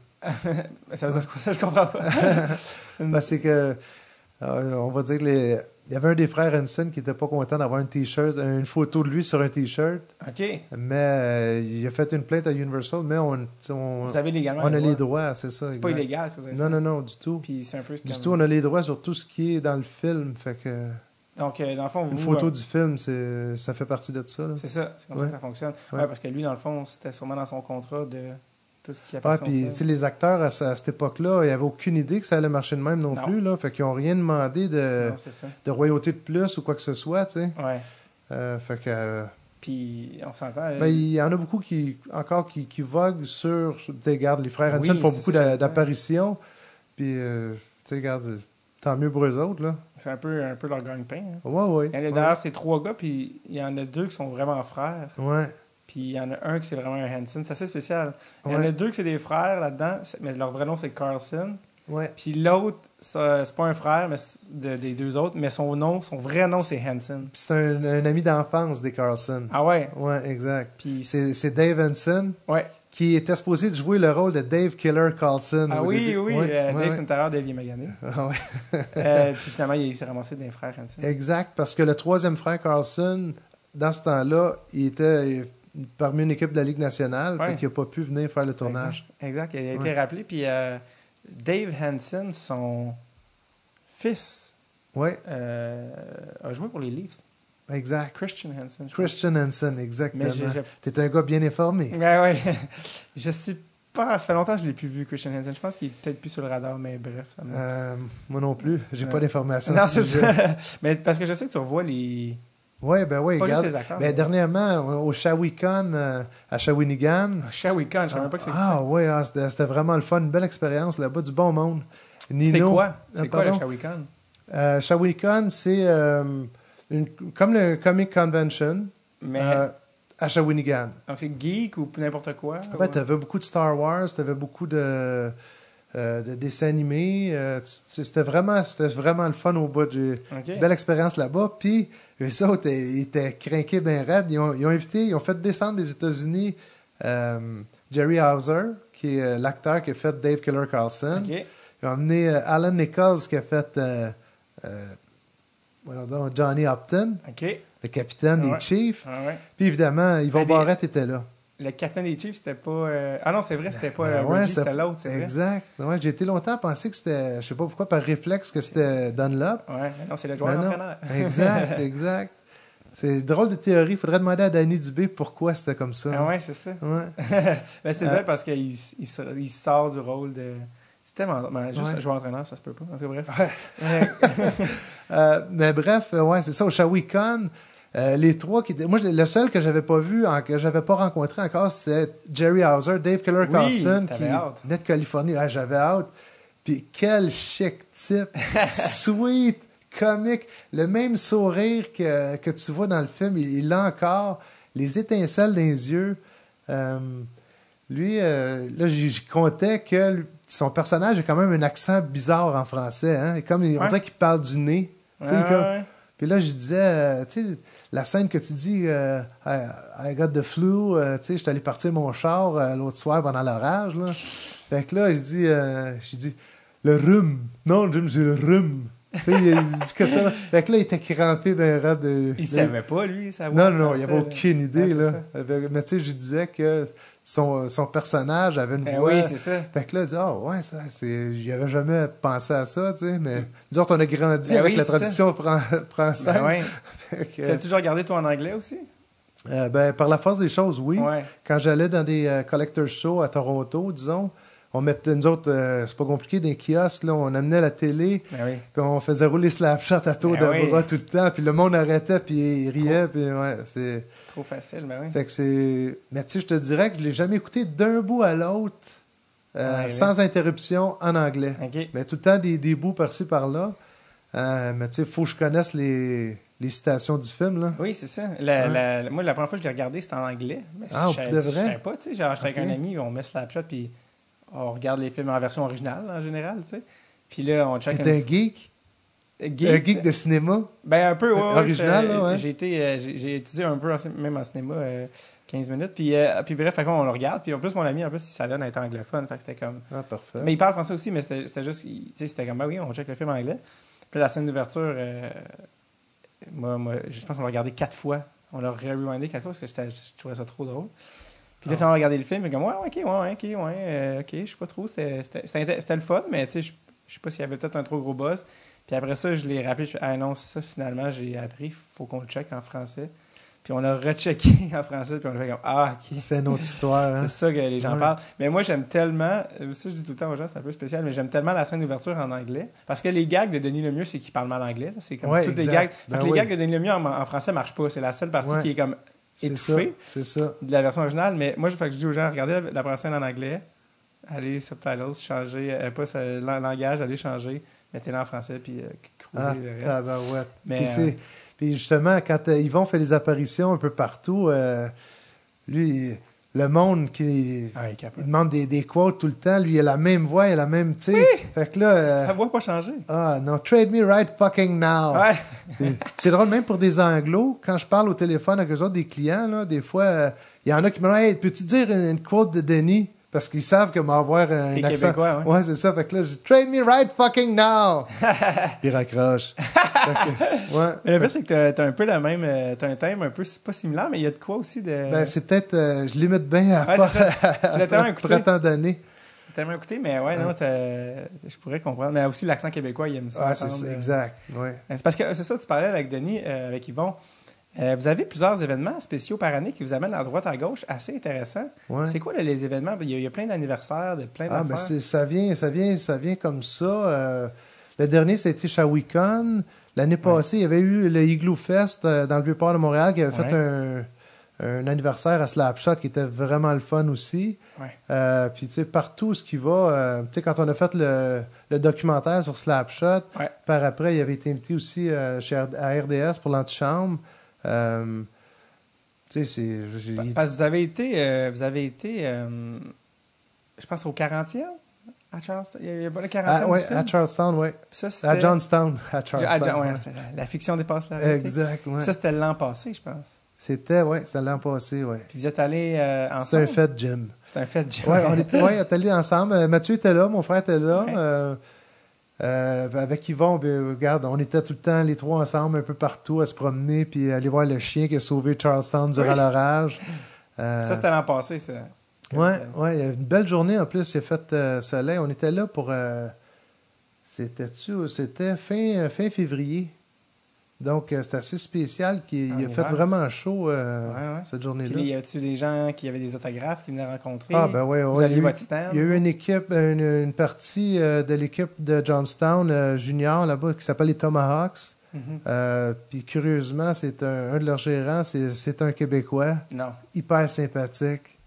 Ça veut dire quoi ça? Je comprends pas. C'est que... on va dire que il y avait un des frères Henson qui n'était pas content d'avoir une photo de lui sur un T-shirt. OK. Mais il a fait une plainte à Universal, mais vous avez légalement on a les droits, c'est ça. C'est pas illégal ce que vous avez fait. Non, du tout. Puis c'est un peu du tout, on a les droits sur tout ce qui est dans le film. Fait que... Donc, dans le fond, une photo du film, ça fait partie de ça. Là. C'est ça, c'est comme ça que ça fonctionne. Ouais, parce que lui, dans le fond, c'était sûrement dans son contrat tout ce qui Ah, appartient puis, au tu sais, film. les acteurs, à cette époque-là, ils n'avaient aucune idée que ça allait marcher de même non Non. plus, là. Fait qu'ils n'ont rien demandé Non, c'est ça. de royauté de plus ou quoi que ce soit, tu sais. Ouais. Fait que... Puis, on s'entend. ben, il y en a beaucoup qui voguent sur... Tu sais, regarde, les frères Hanson Oui, font c'est beaucoup ça que j'allais dire. d'apparitions. Puis, tu sais, regarde, tant mieux pour eux autres, là. C'est un peu leur gagne-pain. Hein. Ouais, ouais. Il y en a d'ailleurs, c'est 3 gars, puis il y en a 2 qui sont vraiment frères. Ouais. Puis il y en a un qui c'est vraiment un Hanson. C'est assez spécial. Il y en a Ouais. 2 qui c'est des frères là-dedans, mais leur vrai nom c'est Carlson. Ouais. Puis l'autre, c'est pas un frère mais des 2 autres, mais son vrai nom c'est Hanson. Puis c'est un ami d'enfance des Carlson. Ah ouais? Ouais, exact. Puis C'est Dave Hanson ouais. qui était supposé de jouer le rôle de Dave Killer Carlson. Ah au oui, début. oui. Ouais, Dave, ouais, c'est une terreur d'Elie Magané. Ah ouais. Puis finalement, il s'est ramassé d'un frère Hanson. Exact, parce que le troisième frère Carlson, dans ce temps-là, il était parmi une équipe de la Ligue nationale, Ouais. fait qu'il n'a pas pu venir faire le tournage. Exact. Il a été Ouais. rappelé. Puis Dave Hanson, son fils, Oui, a joué pour les Leafs. exact. Christian Hanson. je Christian Hanson, exactement. Mais T'es un gars bien informé. ouais. Je sais pas. Ça fait longtemps que je l'ai plus vu, Christian Hanson. Je pense qu'il est peut-être plus sur le radar, mais bref. Ça Moi non plus, j'ai pas d'informations. non, c'est ça. Mais parce que je sais que tu revois les. Oui, ben oui, Pas regarde. juste les acteurs. Ben, mais- dernièrement, au Shawinigan, à Shawinigan. Shawinigan, je savais pas que c'est Ah oui, c'était vraiment le fun, une belle expérience là-bas, du bon monde. Nino, C'est quoi? C'est quoi le pardon? Shawinigan? Shawinigan, c'est comme le Comic Convention Mais. à Shawinigan. Donc c'est geek ou n'importe quoi? En fait, tu avais beaucoup de Star Wars, tu avais beaucoup de dessins animés. C'était vraiment le fun au bout. J'ai OK. belle expérience là-bas. Puis, eux autres, ils étaient crinqués bien raides. Ils ont fait descendre des États-Unis Jerry Hauser, qui est l'acteur qui a fait Dave Killer Carlson. OK. Ils ont amené Alan Nichols, qui a fait Johnny Upton, OK. le capitaine Ouais. des Chiefs. Ah ouais. Puis, évidemment, Yvon Ben, des- Barrette était là. Le capitaine des Chiefs, c'était pas. Ah non, c'est vrai, c'était pas Ben Reggie, c'était l'autre, c'est vrai. Exact. Ouais, j'ai été longtemps à penser que c'était, je sais pas pourquoi, par réflexe, que c'était Dunlop. Ouais, mais non, c'est le joueur Ben non. entraîneur. Exact, exact. C'est drôle de théorie. Il faudrait demander à Danny Dubé pourquoi c'était comme ça. Ah ouais, c'est ça. Ouais. Ben, c'est vrai parce qu'il il sort du rôle de. C'est tellement. Ben, juste Ouais. joueur entraîneur, ça se peut pas. En tout cas, bref. Mais bref, ouais, c'est ça. Au Shawinigan, les trois qui étaient. Moi, le seul que j'avais pas vu, que j'avais pas rencontré encore, c'était Jerry Hauser, Dave Killer Oui, Carlson, qui t'avais hâte. venait de Californie. Ah, j'avais hâte. Puis quel chic type, sweet, comique, le même sourire que tu vois dans le film, il l'a encore, les étincelles dans les yeux. Lui, là, j'y comptais que son personnage a quand même un accent bizarre en français. Hein? Et comme, on Ouais. dirait qu'il parle du nez. Tu sais, Ouais, comme- ouais. Puis là, je disais, tu sais, la scène que tu dis, I got the flu, tu sais, je suis allé partir mon char l'autre soir pendant l'orage. Là. Fait que là, j'ai dit, le rhume. Non, le rhume, j'ai le rhume. Tu sais, il dit que ça. Là. Fait que là, il était crampé d'un rat de. Il savait pas, lui, ça Non, non, il n'y avait aucune idée. Ouais, là. c'est Mais tu sais, je disais que son personnage avait une voix. Oui, c'est ça. Fait que là, il dit, ah ouais, ça, j'y avais jamais pensé à ça, tu sais, mais nous autres, on a grandi Ben avec oui, la c'est ça. traduction française. Ben ouais. Fait que, T'as-tu déjà regardé, toi, en anglais aussi? ben, par la force des choses, oui. Ouais. Quand j'allais dans des collector shows à Toronto, disons, on mettait, nous autres, c'est pas compliqué, des kiosques, là, on amenait la télé, Ben oui. puis on faisait rouler Slapshot à tour Ben de oui. bras tout le temps, puis le monde arrêtait, puis il riait, puis ouais, c'est... Trop facile, ben oui. Fait que c'est... Mais tu sais, je te dirais que je l'ai jamais écouté d'un bout à l'autre, Ouais, sans interruption, en anglais. OK. Mais tout le temps, des bouts par-ci, par-là. Mais tu sais, il faut que je connaisse les citations du film, là. Oui, c'est ça. Moi, la première fois que je l'ai regardé, c'était en anglais. Mais Ah, je savais- de vrai? Je savais pas, tu sais. Genre, j'étais Ok. avec un ami, on met Slapshot, puis on regarde les films en version originale, en général, tu sais. Puis là, on check T'es un geek? Un geek de cinéma? Ben, un peu, ouais. Original, là, ouais. J'ai étudié un peu, même en cinéma, 15 minutes. Puis bref, fait qu'on le regarde. Puis en plus, mon ami, en plus, il savait d'être anglophone. Fait que c'était comme... Ah, parfait. Mais il parle français aussi, mais c'était juste... Tu sais, c'était comme, ben oui, on check le film en anglais. Puis la scène d'ouverture, moi, je pense qu'on l'a regardé 4 fois. On l'a rewindé 4 fois parce que je trouvais ça trop drôle. Puis là, on a regardé le film, et comme, ouais, ok, je sais pas trop. C'était le fun, mais tu sais, je sais pas s'il y avait peut-être un trop gros buzz. Puis après ça, je l'ai rappelé, je fais, ah non, ça, finalement, j'ai appris, faut qu'on le check en français. Puis on l'a rechecké en français, puis on a fait comme « Ah, OK. » C'est une autre histoire. Hein? C'est ça que les gens parlent. Mais moi, j'aime tellement, ça je dis tout le temps aux gens, c'est un peu spécial, mais j'aime tellement la scène d'ouverture en anglais. Parce que les gags de Denis Lemieux, c'est qu'il parle mal anglais. Là. C'est comme toutes les gags. Les gags de Denis Lemieux en français ne marchent pas. C'est la seule partie qui est comme étouffée de la version originale. Mais moi, je dis aux gens, regardez la première scène en anglais, allez subtitles, changer, pas le langage, allez changer, mettez-le en français, puis cruisez le reste. Mais, puis justement, quand Yvon fait des apparitions un peu partout, lui, le monde il demande des quotes tout le temps, lui, il a la même voix, il a la même, tu sais. Oui! Fait que là... sa voix n'a pas changé. Ah non, trade me right fucking now. Ouais. C'est drôle, même pour des anglos, quand je parle au téléphone avec eux autres, des clients, là, des fois, il y en a qui me disent « Hey, peux-tu dire une quote de Denis? » Parce qu'ils savent que m'avoir un accent. Québécois, ouais, c'est ça. Fait que là, je dis « Trade me right fucking now! » Puis il raccroche. Mais le pire, c'est que t'as un peu la même... t'as un thème un peu pas similaire, mais il y a de quoi aussi de... Ben, c'est peut-être... je limite bien à tu l'as tellement écouté. Pour tant d'années. Tellement écouté, mais non, je pourrais comprendre. Mais aussi, l'accent québécois, il aime ça. Ouais, c'est ça, exact. Ouais. C'est parce que c'est ça, tu parlais avec Denis, avec Yvon. Vous avez plusieurs événements spéciaux par année qui vous amènent à droite à gauche, assez intéressants. Ouais. C'est quoi les événements? Il y a plein d'anniversaires, de plein d'affaires. Ben ça vient comme ça. Le dernier, c'était Shawicon. L'année passée, il y avait eu le Igloo Fest dans le Vieux-Port de Montréal qui avait fait un anniversaire à Slapshot qui était vraiment le fun aussi. Ouais. Puis, tu sais, partout ce qui va... tu sais, quand on a fait le documentaire sur Slapshot, par après, il avait été invité aussi à RDS pour l'antichambre. Tu sais, c'est... Parce que vous avez été je pense, au 40e à Charlestown. Il y a pas le 40e oui, à Charlestown, oui. À Johnstown. À Charlestown. La fiction dépasse la réalité. Exact, oui. Ça, c'était l'an passé, je pense. C'était l'an passé, oui. Puis vous êtes allés ensemble? C'était un fait gym. C'était un fait gym. Oui, on est allés ensemble. Mathieu était là, mon frère était là. Avec Yvon, regarde, on était tout le temps les trois ensemble, un peu partout, à se promener, puis aller voir le chien qui a sauvé Charlestown durant l'orage. Ça, c'était l'an passé, ça. Oui, il y a une belle journée en plus, il a fait soleil. On était là pour... C'était fin février. Donc, c'était assez spécial. Il a fait vraiment chaud cette journée-là. Puis, y a-t-il des gens qui avaient des autographes qui venaient rencontrer? Ah, ben oui. Vous aviez votre stand? Il y a eu une équipe, une partie de l'équipe de Johnstown junior là-bas qui s'appelle les Tomahawks. Puis, curieusement, c'est un de leurs gérants, c'est un Québécois. Non. Hyper sympathique.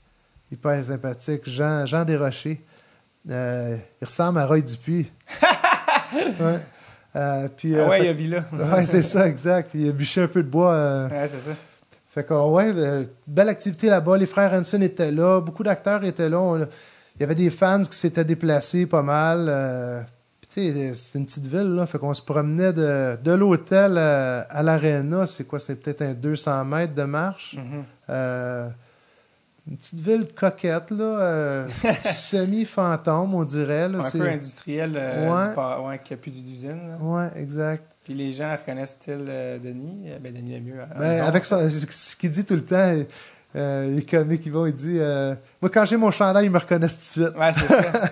Jean Desrochers. Il ressemble à Roy Dupuis. Puis, il a vu là. Oui, c'est ça, exact. Il a bûché un peu de bois. Oui, c'est ça. Fait que, belle activité là-bas. Les frères Hanson étaient là. Beaucoup d'acteurs étaient là. Il y avait des fans qui s'étaient déplacés pas mal. Puis, tu sais, c'est une petite ville, là. Fait qu'on se promenait de l'hôtel à l'aréna. C'est quoi? C'est peut-être un 200 mètres de marche. Une petite ville coquette, là, semi-fantôme, on dirait. Là, un peu industriel, qui n'a plus d'usine. Oui, exact. Puis les gens reconnaissent-ils Denis? Denis Lemieux. Avec ce qu'il dit tout le temps, il est comique, il dit moi, quand j'ai mon chandail, ils me reconnaissent tout de suite. Oui, c'est ça.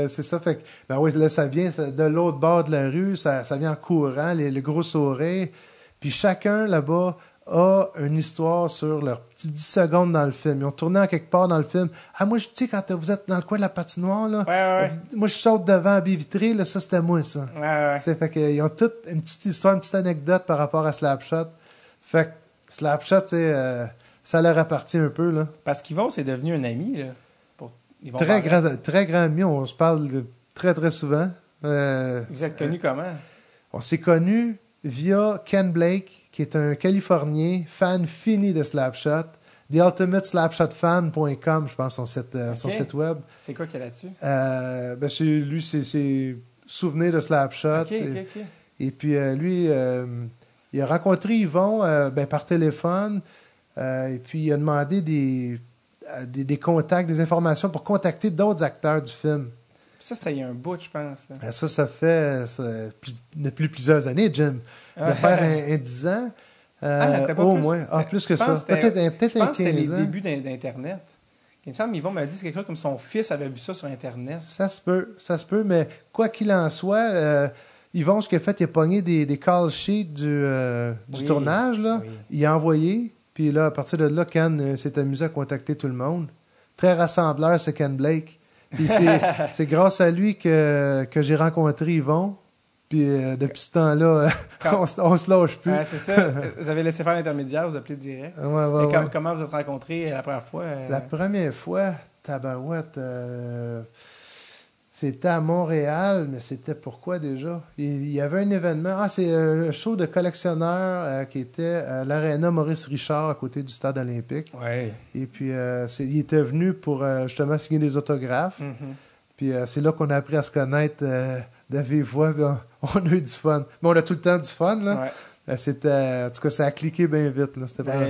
C'est ça, fait que, là, ça vient de l'autre bord de la rue, ça vient en courant, le gros sourire. Puis chacun, là-bas, a une histoire sur leurs petits 10 secondes dans le film. Ils ont tourné en quelque part dans le film. Ah, moi, tu sais, quand vous êtes dans le coin de la patinoire, là, moi, je saute devant la baie vitrée, là, ça, c'était moi, ça. Fait qu'ils ont toute une petite histoire, une petite anecdote par rapport à Slapshot. Fait que Slapshot, ça leur appartient un peu, là. Parce qu'Yvon, c'est devenu un ami, là. Très grand ami. On se parle très, très souvent. Vous êtes connus comment? On s'est connus via Ken Blake, qui est un Californien, fan fini de Slapshot. TheUltimateSlapshotFan.com, je pense, son site web. C'est quoi qu'il y a là-dessus? C'est Souvenirs de Slapshot. Et puis, lui, il a rencontré Yvon par téléphone. Et puis, il a demandé des contacts, des informations pour contacter d'autres acteurs du film. Ça, c'était il y a un bout, je pense. Là. Ça fait depuis plusieurs années, Jim. De faire un 10 ans. Au moins. Plus que ça. Peut-être un 15 ans. Je pense que c'était les débuts d'Internet. Il me semble, Yvon m'a dit que c'est quelque chose comme son fils avait vu ça sur Internet. Ça se peut, mais quoi qu'il en soit, Yvon, ce qu'il a fait, il a pogné des call sheets du tournage. Là. Il a envoyé, Puis là, à partir de là, Ken s'est amusé à contacter tout le monde. Très rassembleur, c'est Ken Blake. Puis c'est grâce à lui que j'ai rencontré Yvon. Puis depuis ce temps-là, on se lâche plus. C'est ça. Vous avez laissé faire l'intermédiaire, vous appelez direct. Ouais. Comment vous êtes rencontrés la première fois? La première fois, tabarouette, c'était à Montréal, mais c'était pourquoi déjà? Il y avait un événement. Ah, c'est un show de collectionneurs qui était à l'Arena Maurice Richard, à côté du stade olympique. Ouais. Et puis, il était venu pour justement signer des autographes. Mm-hmm. Puis, c'est là qu'on a appris à se connaître de vive voix. Puis on a eu du fun. Mais on a tout le temps du fun, là. Ouais. En tout cas, ça a cliqué bien vite. Là.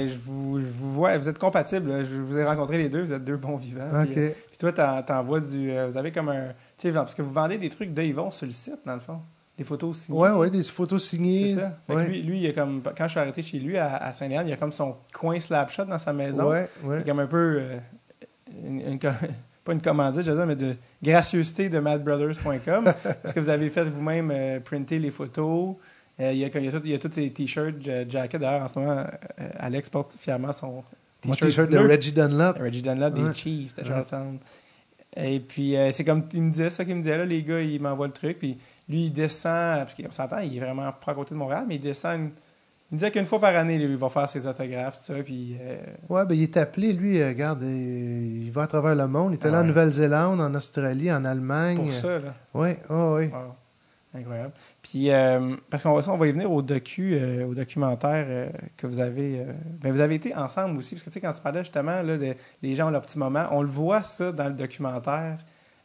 Je vous vois, vous êtes compatibles. Là. Je vous ai rencontrés les deux, vous êtes deux bons vivants. OK. Puis toi, t'envoies vous avez comme un... Tu sais, parce que vous vendez des trucs de Yvon sur le site, dans le fond. Des photos signées. Oui, des photos signées. C'est ça. Fait que lui, il a comme... Quand je suis arrêté chez lui, à Saint-Léon, il y a comme son coin Slapshot dans sa maison. Ouais. C'est comme un peu... pas une commandite, je veux dire, mais de gracieuseté de madbrothers.com. Est-ce que vous avez fait vous-même printer les photos? Il y a tous ces t-shirts, jackets. D'ailleurs, en ce moment, Alex porte fièrement son t-shirt de Reggie Dunlop. Reggie Dunlop des Chiefs, c'était Jonathan. Et puis, c'est comme il me disait ça qu'il me disait, là, les gars, ils m'envoient le truc. Puis lui, il descend, parce qu'on s'entend, il est vraiment pas à côté de Montréal, mais il descend. Il me disait qu'une fois par année, il va faire ses autographes, tout ça. Puis, il est appelé, lui, regarde, il va à travers le monde. Il est allé en Nouvelle-Zélande, en Australie, en Allemagne. Pour ça, là. Oui. Wow. Incroyable. Puis, parce qu'on va y venir au documentaire que vous avez... vous avez été ensemble aussi, parce que tu sais, quand tu parlais justement, là, les gens ont leur petit moment, on le voit ça dans le documentaire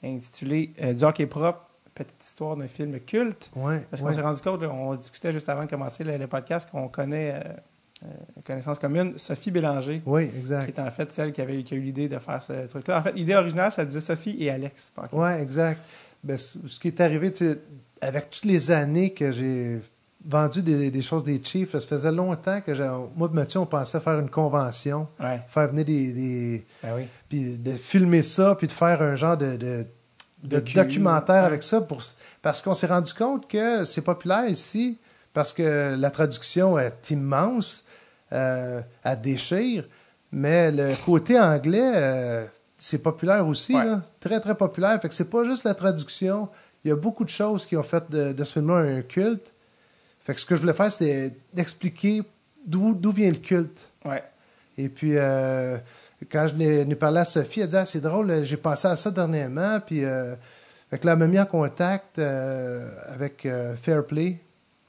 intitulé Du hockey propre, petite histoire d'un film culte. Ouais, parce qu'on s'est rendu compte, là, on discutait juste avant de commencer le podcast, qu'on connaît, connaissance commune, Sophie Bélanger. Oui, exact. Qui est en fait celle qui a eu l'idée de faire ce truc-là. En fait, l'idée originale, ça disait Sophie et Alex. Oui, exact. Ce qui est arrivé, tu sais, avec toutes les années que j'ai vendu des choses des Chiefs, ça faisait longtemps que moi et Mathieu, on pensait faire une convention, faire venir des puis de filmer ça, puis de faire un genre de documentaire avec ça, parce qu'on s'est rendu compte que c'est populaire ici, parce que la traduction est immense, elle déchire, mais le côté anglais, c'est populaire aussi, là, très, très populaire. Fait que c'est pas juste la traduction. Il y a beaucoup de choses qui ont fait de ce film-là un culte. Fait que ce que je voulais faire, c'était d'expliquer d'où vient le culte. Ouais. Et puis, quand je n'ai parlé à Sophie, elle dit « Ah, c'est drôle, j'ai pensé à ça dernièrement. » Puis, fait que là, elle m'a mis en contact avec Fairplay.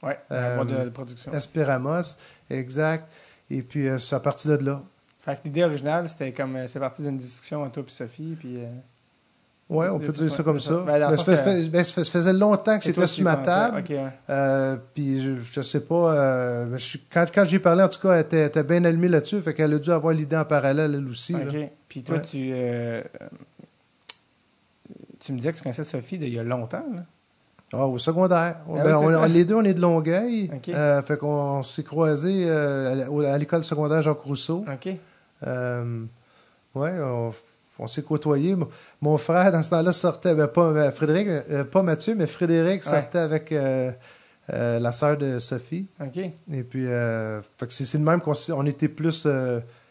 Oui, la boîte de production. Esperamos, exact. Et puis, c'est à partir de là. Fait que l'idée originale, c'était comme... c'est parti d'une discussion entre toi et Sophie, puis... Oui, on peut dire ça comme ça. Ça faisait longtemps que c'était sur ma table. Okay, puis je sais pas. Quand j'y parlais, en tout cas, elle était bien allumée là-dessus. Fait qu'elle a dû avoir l'idée en parallèle, elle aussi. OK. Puis toi, tu me disais que tu connaissais Sophie d'il y a longtemps, là? Ah, au secouraire. Les deux, on est de Longueuil. Okay. Fait qu'on s'est croisés à l'école secondaire Jacques Rousseau. OK. On s'est côtoyés. Mon frère, dans ce temps-là, sortait, pas Mathieu, mais Frédéric sortait avec la sœur de Sophie. OK. Et puis, fait que c'est le même qu'on était plus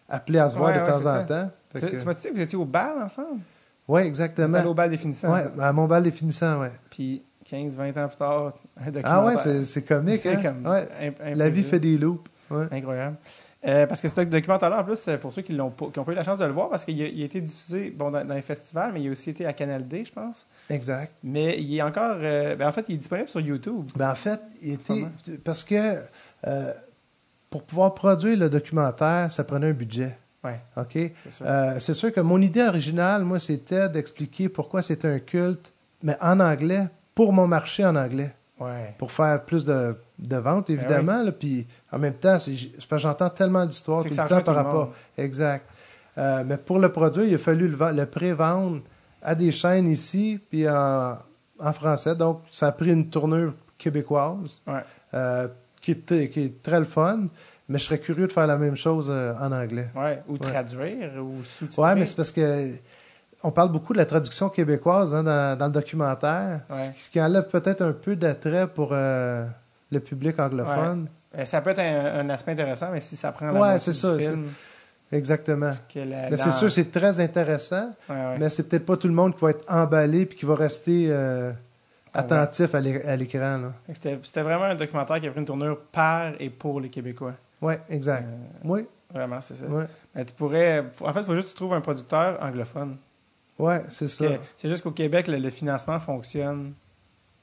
appelés à se voir de temps en temps. Tu m'as dit que vous étiez au bal ensemble? Oui, exactement. Au bal des finissants? Oui, à mon bal des finissants, oui. Puis 15-20 ans plus tard, un documentaire. Ah ouais, c'est comique, hein? La vie fait des loops. Ouais. Incroyable. Parce que ce documentaire-là, en plus, pour ceux qui n'ont pas eu la chance de le voir, parce qu'il a été diffusé dans les festivals, mais il a aussi été à Canal D, je pense. Exact. Mais il est encore... en fait, il est disponible sur YouTube. En fait, il était... Parce que pour pouvoir produire le documentaire, ça prenait un budget. Oui. OK? C'est sûr que mon idée originale, moi, c'était d'expliquer pourquoi c'était un culte, mais en anglais, pour mon marché en anglais. Ouais. Pour faire plus de ventes, évidemment. Là, puis en même temps, c'est parce que j'entends tellement d'histoires tout le temps par rapport. Exact. Mais pour le produit, il a fallu le pré-vendre à des chaînes ici, puis en français. Donc, ça a pris une tournure québécoise qui est très le fun. Mais je serais curieux de faire la même chose en anglais. Oui, ou traduire, ou sous-titrer. Oui, mais c'est parce que on parle beaucoup de la traduction québécoise dans le documentaire, ce qui enlève peut-être un peu d'attrait pour le public anglophone. Ça peut être un aspect intéressant, mais si ça prend la Ouais, moitié c'est du ça. film... Exactement. Mais c'est sûr, c'est très intéressant, Ouais. mais c'est peut-être pas tout le monde qui va être emballé puis qui va rester attentif à l'écran. Là. C'était vraiment un documentaire qui a pris une tournure par et pour les Québécois. Oui, exact. Oui. Vraiment, c'est ça. Ouais. Mais tu pourrais... En fait, il faut juste que tu trouves un producteur anglophone. Oui, c'est ça. C'est juste qu'au Québec, le financement fonctionne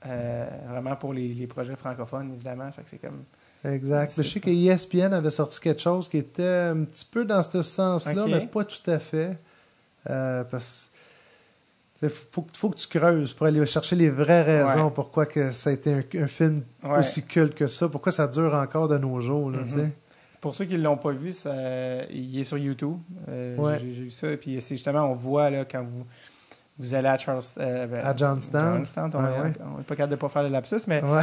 vraiment pour les projets francophones, évidemment. Fait que c'est comme... Exact. Je sais que ESPN avait sorti quelque chose qui était un petit peu dans ce sens-là, Okay. mais pas tout à fait. Parce que faut que tu creuses pour aller chercher les vraies raisons pourquoi que ça a été un film aussi culte que ça, pourquoi ça dure encore de nos jours. Là, Pour ceux qui ne l'ont pas vu, il est sur YouTube. J'ai vu ça. Puis c'est justement, on voit là, quand vous allez à à Johnstown. On n'est pas capable de ne pas faire le lapsus, mais Ouais.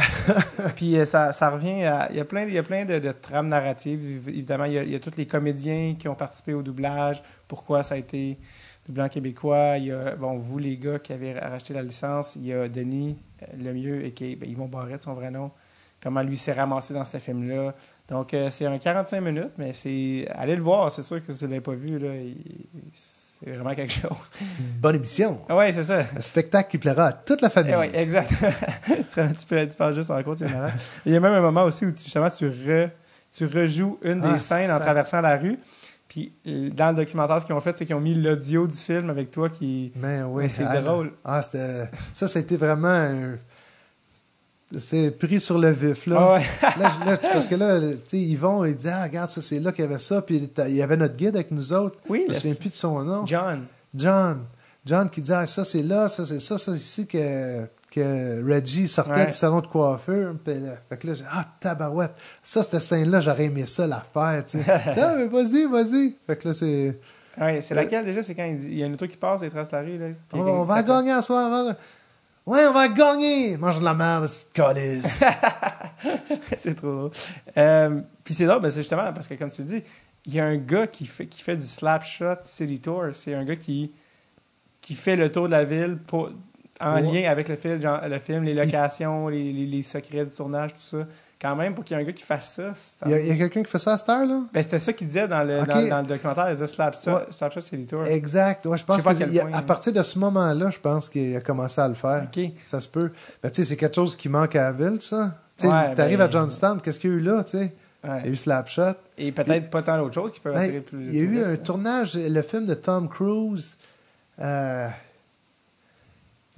puis ça revient à... Il y a plein de trames narratives. Évidemment, il y a tous les comédiens qui ont participé au doublage, pourquoi ça a été doublé en québécois. Il y a, vous, les gars qui avez racheté la licence, il y a Denis Lemieux et Yvon Barrette, son vrai nom, comment lui s'est ramassé dans ce film-là. Donc, c'est un 45 minutes, mais allez le voir, c'est sûr que si vous ne l'avez pas vu, là, c'est vraiment quelque chose. Une bonne émission. Oui, c'est ça. Un spectacle qui plaira à toute la famille. Oui, exact. tu parles juste en cours, c'est malade. Il y a même un moment aussi où tu rejoues une des scènes en traversant la rue. Puis, dans le documentaire, ce qu'ils ont fait, c'est qu'ils ont mis l'audio du film avec toi qui... Ben oui. Mais c'est drôle. Ça a été vraiment c'est pris sur le vif, là. Parce que là, tu sais, Yvon, il dit, regarde, ça, c'est là qu'il y avait ça. Puis il y avait notre guide avec nous autres. Oui. Je me souviens plus de son nom. John qui dit, ça, c'est là, ça, c'est ça, ici que Reggie sortait du salon de coiffure. Puis, fait que là, j'ai tabarouette. Ça, cette scène-là, j'aurais aimé ça la faire, tu sais. Mais vas-y. Fait que là, c'est... Oui, c'est laquelle, déjà? C'est quand il y a une auto qui passe et trace la rue, là. On va gagner à soir. Ouais, on va gagner! Mange de la merde, cette calice! C'est trop drôle. Puis c'est drôle, c'est justement parce que, comme tu le dis, il y a un gars qui fait du Slapshot City Tour. C'est un gars qui fait le tour de la ville en lien avec le film, les locations, les secrets du tournage, tout ça. Quand même, pour qu'il y ait un gars qui fasse ça. Il y a quelqu'un qui fait ça à cette heure-là? C'était ça qu'il disait dans le documentaire. Il disait Slapshot City Tour. Exact. Ouais, je pense qu'à partir de ce moment-là, je pense qu'il a commencé à le faire. Okay. Ça se peut. Mais tu sais, c'est quelque chose qui manque à la ville, ça. Tu arrives à Johnstown, qu'est-ce qu'il y a eu là, tu sais? Il y a eu Slapshot. Et peut-être pas tant d'autres choses qui peuvent attirer plus. Il y a eu un tournage, le film de Tom Cruise. Je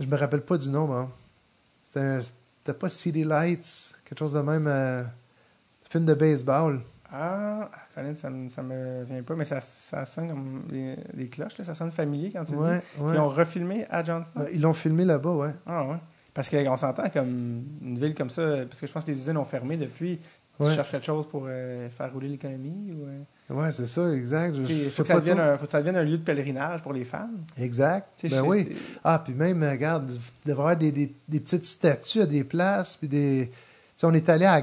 me rappelle pas du nom, hein. C'était pas City Lights, quelque chose de même. Film de baseball. Colin, ça me vient pas, mais ça sonne comme les cloches, là, ça sonne familier quand tu dis. Ils ont refilmé à Johnstown. Ils l'ont filmé là-bas, ouais. Ah ouais. Parce qu'on s'entend comme une ville comme ça, parce que je pense que les usines ont fermé depuis. Tu cherches quelque chose pour faire rouler l'économie ou... Ouais, c'est ça, exact. Il faut que ça devienne un lieu de pèlerinage pour les fans. Exact. Oui. Puis même, regarde, il devrait y avoir des petites statues à des places, puis des... on est allé à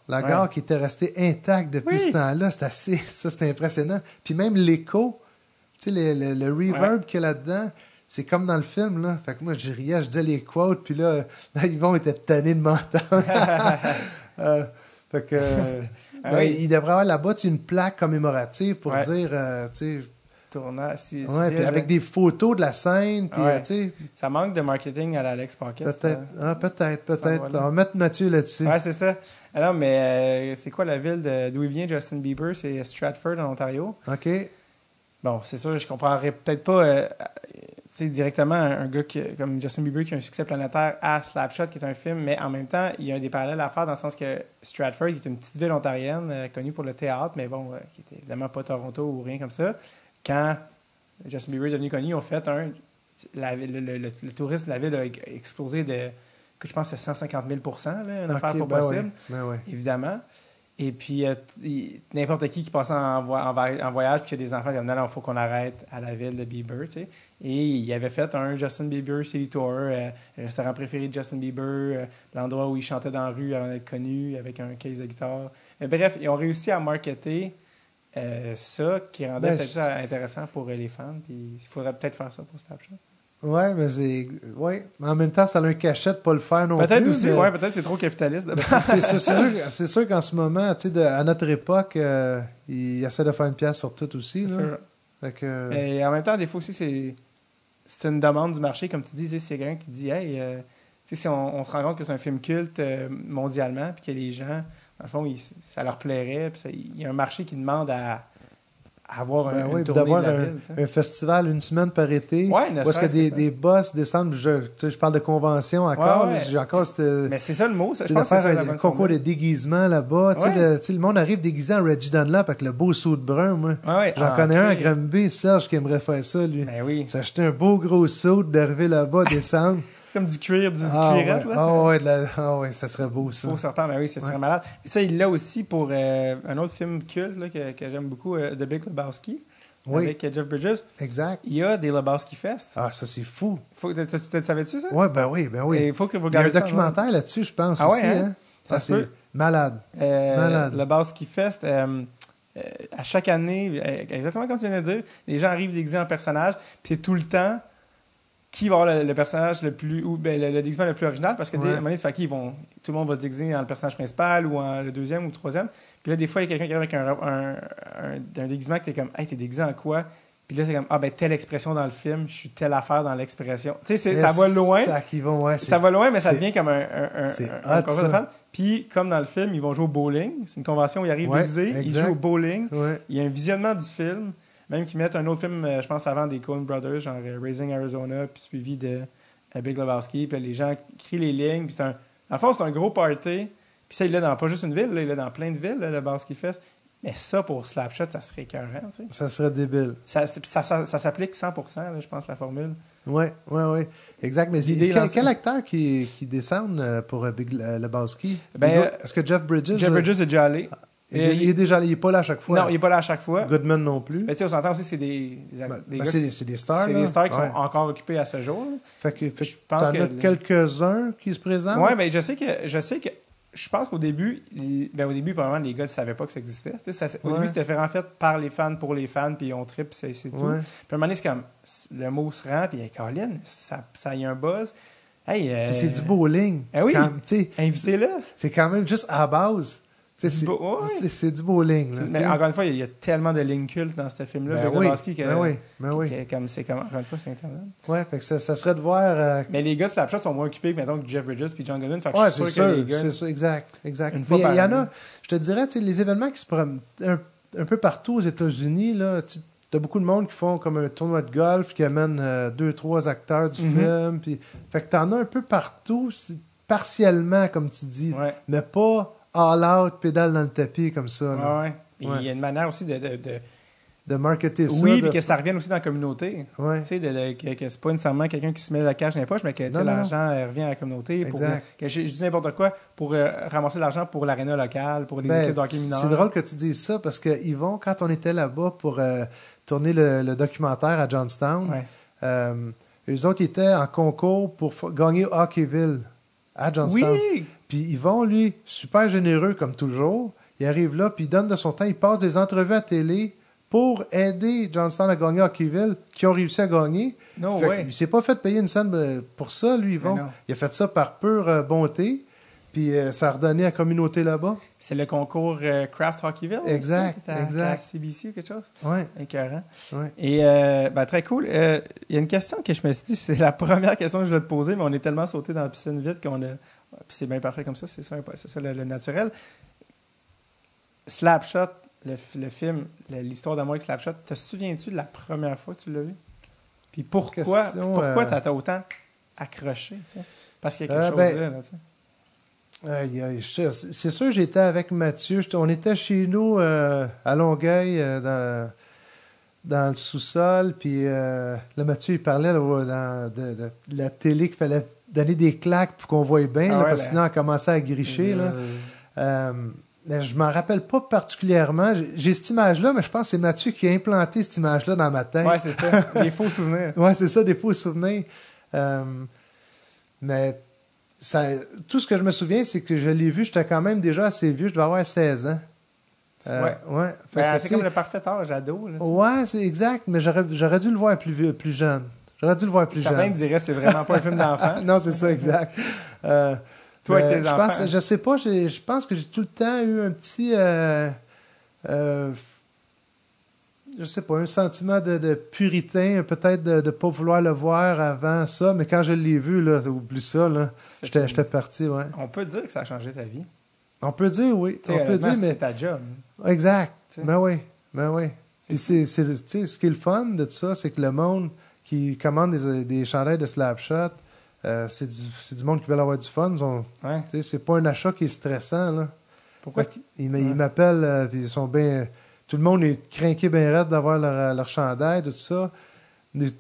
la gare qui était restée intacte depuis ce temps-là. C'est impressionnant. Puis même l'écho, le reverb qu'il y a là-dedans, c'est comme dans le film, là. Fait que moi, je riais, je disais les quotes, puis là Yvon était tanné de m'entendre. Fait que... il devrait y avoir là-bas une plaque commémorative pour dire... tournage. Puis avec des photos de la scène. Puis, ça manque de marketing à l'Alex Pocket. Peut-être. On va mettre Mathieu là-dessus. Oui, c'est ça. Alors, mais c'est quoi la ville d'où il vient, Justin Bieber? C'est Stratford, en Ontario. OK. Bon, c'est sûr, je comprendrais peut-être pas directement un gars comme Justin Bieber qui a un succès planétaire à Slapshot, qui est un film, mais en même temps, il y a des parallèles à faire dans le sens que Stratford, qui est une petite ville ontarienne connue pour le théâtre, mais bon, qui était évidemment pas Toronto ou rien comme ça. Quand Justin Bieber est devenu connu, ils ont fait le tourisme de la ville a explosé je pense que c'est 150 000 %, une affaire pas possible, évidemment. Et puis, n'importe qui passait en voyage, puis qu'il y a des enfants qui disent non, il faut qu'on arrête à la ville de Bieber, tu sais. Et il avait fait un Justin Bieber City Tour, le restaurant préféré de Justin Bieber, l'endroit où il chantait dans la rue avant d'être connu, avec un case de guitare. Mais bref, ils ont réussi à marketer ça, qui rendait peut-être ça intéressant pour les fans. Puis il faudrait peut-être faire ça pour Snapchat. Ouais, mais c'est. Ouais. Mais en même temps, ça a un cachet de pas le faire non peut-être plus. Aussi, mais... ouais, peut-être c'est trop capitaliste. C'est sûr qu'en ce moment, tu sais, à notre époque, ils essaient de faire une pièce sur tout aussi. Là. Sûr. Fait que... Et en même temps, des fois aussi, c'est une demande du marché, comme tu dis, c'est quelqu'un qui dit, hey, si on se rend compte que c'est un film culte mondialement, puis que les gens, dans le fond, ça leur plairait, puis il y a un marché qui demande à avoir une tournée d'avoir de la ville. Un festival une semaine par été. Ouais, parce que des boss descendent, je parle de convention encore, ouais. J'ai encore mais c'est ça le mot, ça, je de pense que c'est faire ça, un concours de déguisement là-bas. Ouais. Le monde arrive déguisé en Reggie Dunlap avec le beau saut de brun. Moi. Ouais, J'en connais un à Granby, Serge, qui aimerait faire ça, lui. Ben oui. S'acheter un beau gros saut, d'arriver là-bas, descendre. C'est comme du cuir, du cuirette, ouais. Ouais, ça serait beau, ça. Faux serpent, ben oui, ça serait malade. Et ça, il l'a aussi pour un autre film culte là, que j'aime beaucoup, The Big Lebowski, avec Jeff Bridges. Exact. Il y a des Lebowski Fest. Ah, ça, c'est fou. Tu savais-tu ça? Ouais, ben oui. Il faut que vous Il y a un regardez documentaire là-dessus, je pense, Ah aussi. ouais, hein? Ah, c'est malade. Malade. Lebowski Fest, à chaque année, exactement comme tu viens de dire, les gens arrivent déguisés en personnage, puis c'est tout le temps qui va avoir le personnage le plus le déguisement le plus original, parce que à un moment donné, tout le monde va se déguiser en le personnage principal ou en le deuxième ou le troisième. Puis là, des fois, il y a quelqu'un qui arrive avec un déguisement que t'es comme, hey, t'es déguisé en quoi? Puis là, c'est comme, telle expression dans le film, je suis telle affaire dans l'expression. Tu sais, ça va loin. Ça va loin, mais ça devient comme un concours de fans. Puis, comme dans le film, ils vont jouer au bowling. C'est une convention où ils arrivent déguisés, ils jouent au bowling. Ouais. Il y a un visionnement du film. Même qu'ils mettent un autre film, je pense, avant des Coen Brothers, genre Raising Arizona, puis suivi de Big Lebowski. Puis les gens crient les lignes. Puis en fond, c'est un gros party. Puis ça, il est dans pas juste une ville, là, il est dans plein de villes, le Lebowski Fest. Mais ça, pour Slapshot, ça serait écœurant. Tu sais. Ça serait débile. Ça s'applique 100%, là, je pense, la formule. Oui. Exact. Mais quel acteur qui descend pour Big Lebowski? Est-ce que Jeff Bridges? Jeff Bridges est déjà allé. Il est pas là à chaque fois. Non, il n'est pas là à chaque fois. Goodman non plus. Mais tu sais, on s'entend aussi, c'est des gars. C'est des stars. C'est des stars qui sont encore occupés à ce jour. Fait que je pense qu'il y en a quelques-uns qui se présentent. Oui, ben je sais que je pense qu'au début, au début, probablement, les gars ne savaient pas que ça existait. Au début, c'était fait en fait par les fans, pour les fans, puis on tripe, c'est tout. Puis à un moment donné, c'est comme, le mot se rend, puis Colin, ça y a un buzz. Hey, puis c'est du bowling. Oui, invitez-le. C'est quand même juste à la base. C'est du bowling. Là, mais encore une fois, il y a tellement de lignes cultes dans ce film-là. C'est comme encore une fois, c'est Internet. Ouais, fait que ça serait de voir. Mais les gars de Slapshot sont moins occupés que, mettons, que Jeff Bridges et John Goodman. C'est sûr, exact. Mais il y en a, je te dirais, les événements qui se promènent un peu partout aux États-Unis, là, t'as beaucoup de monde qui font comme un tournoi de golf qui amène 2-3 acteurs du film. Puis, fait que t'en as un peu partout, partiellement, comme tu dis, mais pas all out, pédale dans le tapis comme ça. Là. Il y a une manière aussi de marketer ça. Oui, puis que ça revienne aussi dans la communauté. Ouais. Tu sais, que c'est pas nécessairement quelqu'un qui se met la cash dans les poches, mais que l'argent revient à la communauté. Je dis n'importe quoi pour ramasser l'argent pour l'aréna locale, pour des équipes de hockey mineurs. C'est drôle que tu dises ça parce que Yvon, quand on était là-bas pour tourner le documentaire à Johnstown, eux autres, ils étaient en concours pour gagner Hockeyville à Johnstown. Oui! Puis Yvon, lui, super généreux comme toujours, il arrive là, puis il donne de son temps, il passe des entrevues à télé pour aider Johnstown à gagner Hockeyville, qui ont réussi à gagner. Il s'est pas fait payer une scène pour ça, lui, Yvon. Il a fait ça par pure bonté, puis ça a redonné à la communauté là-bas. C'est le concours Craft Hockeyville? Exact. À CBC ou quelque chose? Oui. Écœurant. Ouais. Et très cool. Il y a une question que je me suis dit, c'est la première question que je vais te poser, mais on est tellement sauté dans la piscine vite qu'on a... Puis c'est bien parfait comme ça, c'est ça le naturel. Slapshot, le film, l'histoire d'amour avec Slapshot, te souviens-tu de la première fois que tu l'as vu? Puis pourquoi t'as autant accroché? T'sais? Parce qu'il y a quelque chose là. C'est sûr, j'étais avec Mathieu. On était chez nous à Longueuil, dans le sous-sol. Puis là, Mathieu, il parlait de la télé qu'il fallait donner des claques pour qu'on voie bien, parce que sinon, on commençait à gricher. Je m'en rappelle pas particulièrement. J'ai cette image-là, mais je pense que c'est Mathieu qui a implanté cette image-là dans ma tête. Oui, c'est ça. Des faux souvenirs. Oui, c'est ça, des faux souvenirs. Mais tout ce que je me souviens, c'est que je l'ai vu, j'étais quand même déjà assez vieux, je devais avoir 16 ans. C'est comme le parfait âge ado. Oui, c'est exact, mais j'aurais dû le voir plus jeune. J'aurais dû le voir plus jeune. Certains diraient que c'est vraiment pas un film d'enfant. Non, c'est ça, exact. Toi, avec tes enfants. Je sais pas, je pense que j'ai tout le temps eu un petit... je sais pas, un sentiment de puritain, peut-être de ne pas vouloir le voir avant ça, mais quand je l'ai vu, là, oublie ça, là, j'étais parti, ouais. On peut dire que ça a changé ta vie. On peut dire, oui. T'sais, on peut dire, mais... c'est ta job. Exact. T'sais. Ben oui. Puis ce qui est le fun de ça, c'est que le monde qui commande des chandails de Slapshot, c'est du monde qui veut avoir du fun. Ouais. C'est pas un achat qui est stressant, là. Pourquoi? Ils m'appellent, puis ils sont bien... Tout le monde est craqué bien raide d'avoir leur chandail, tout ça.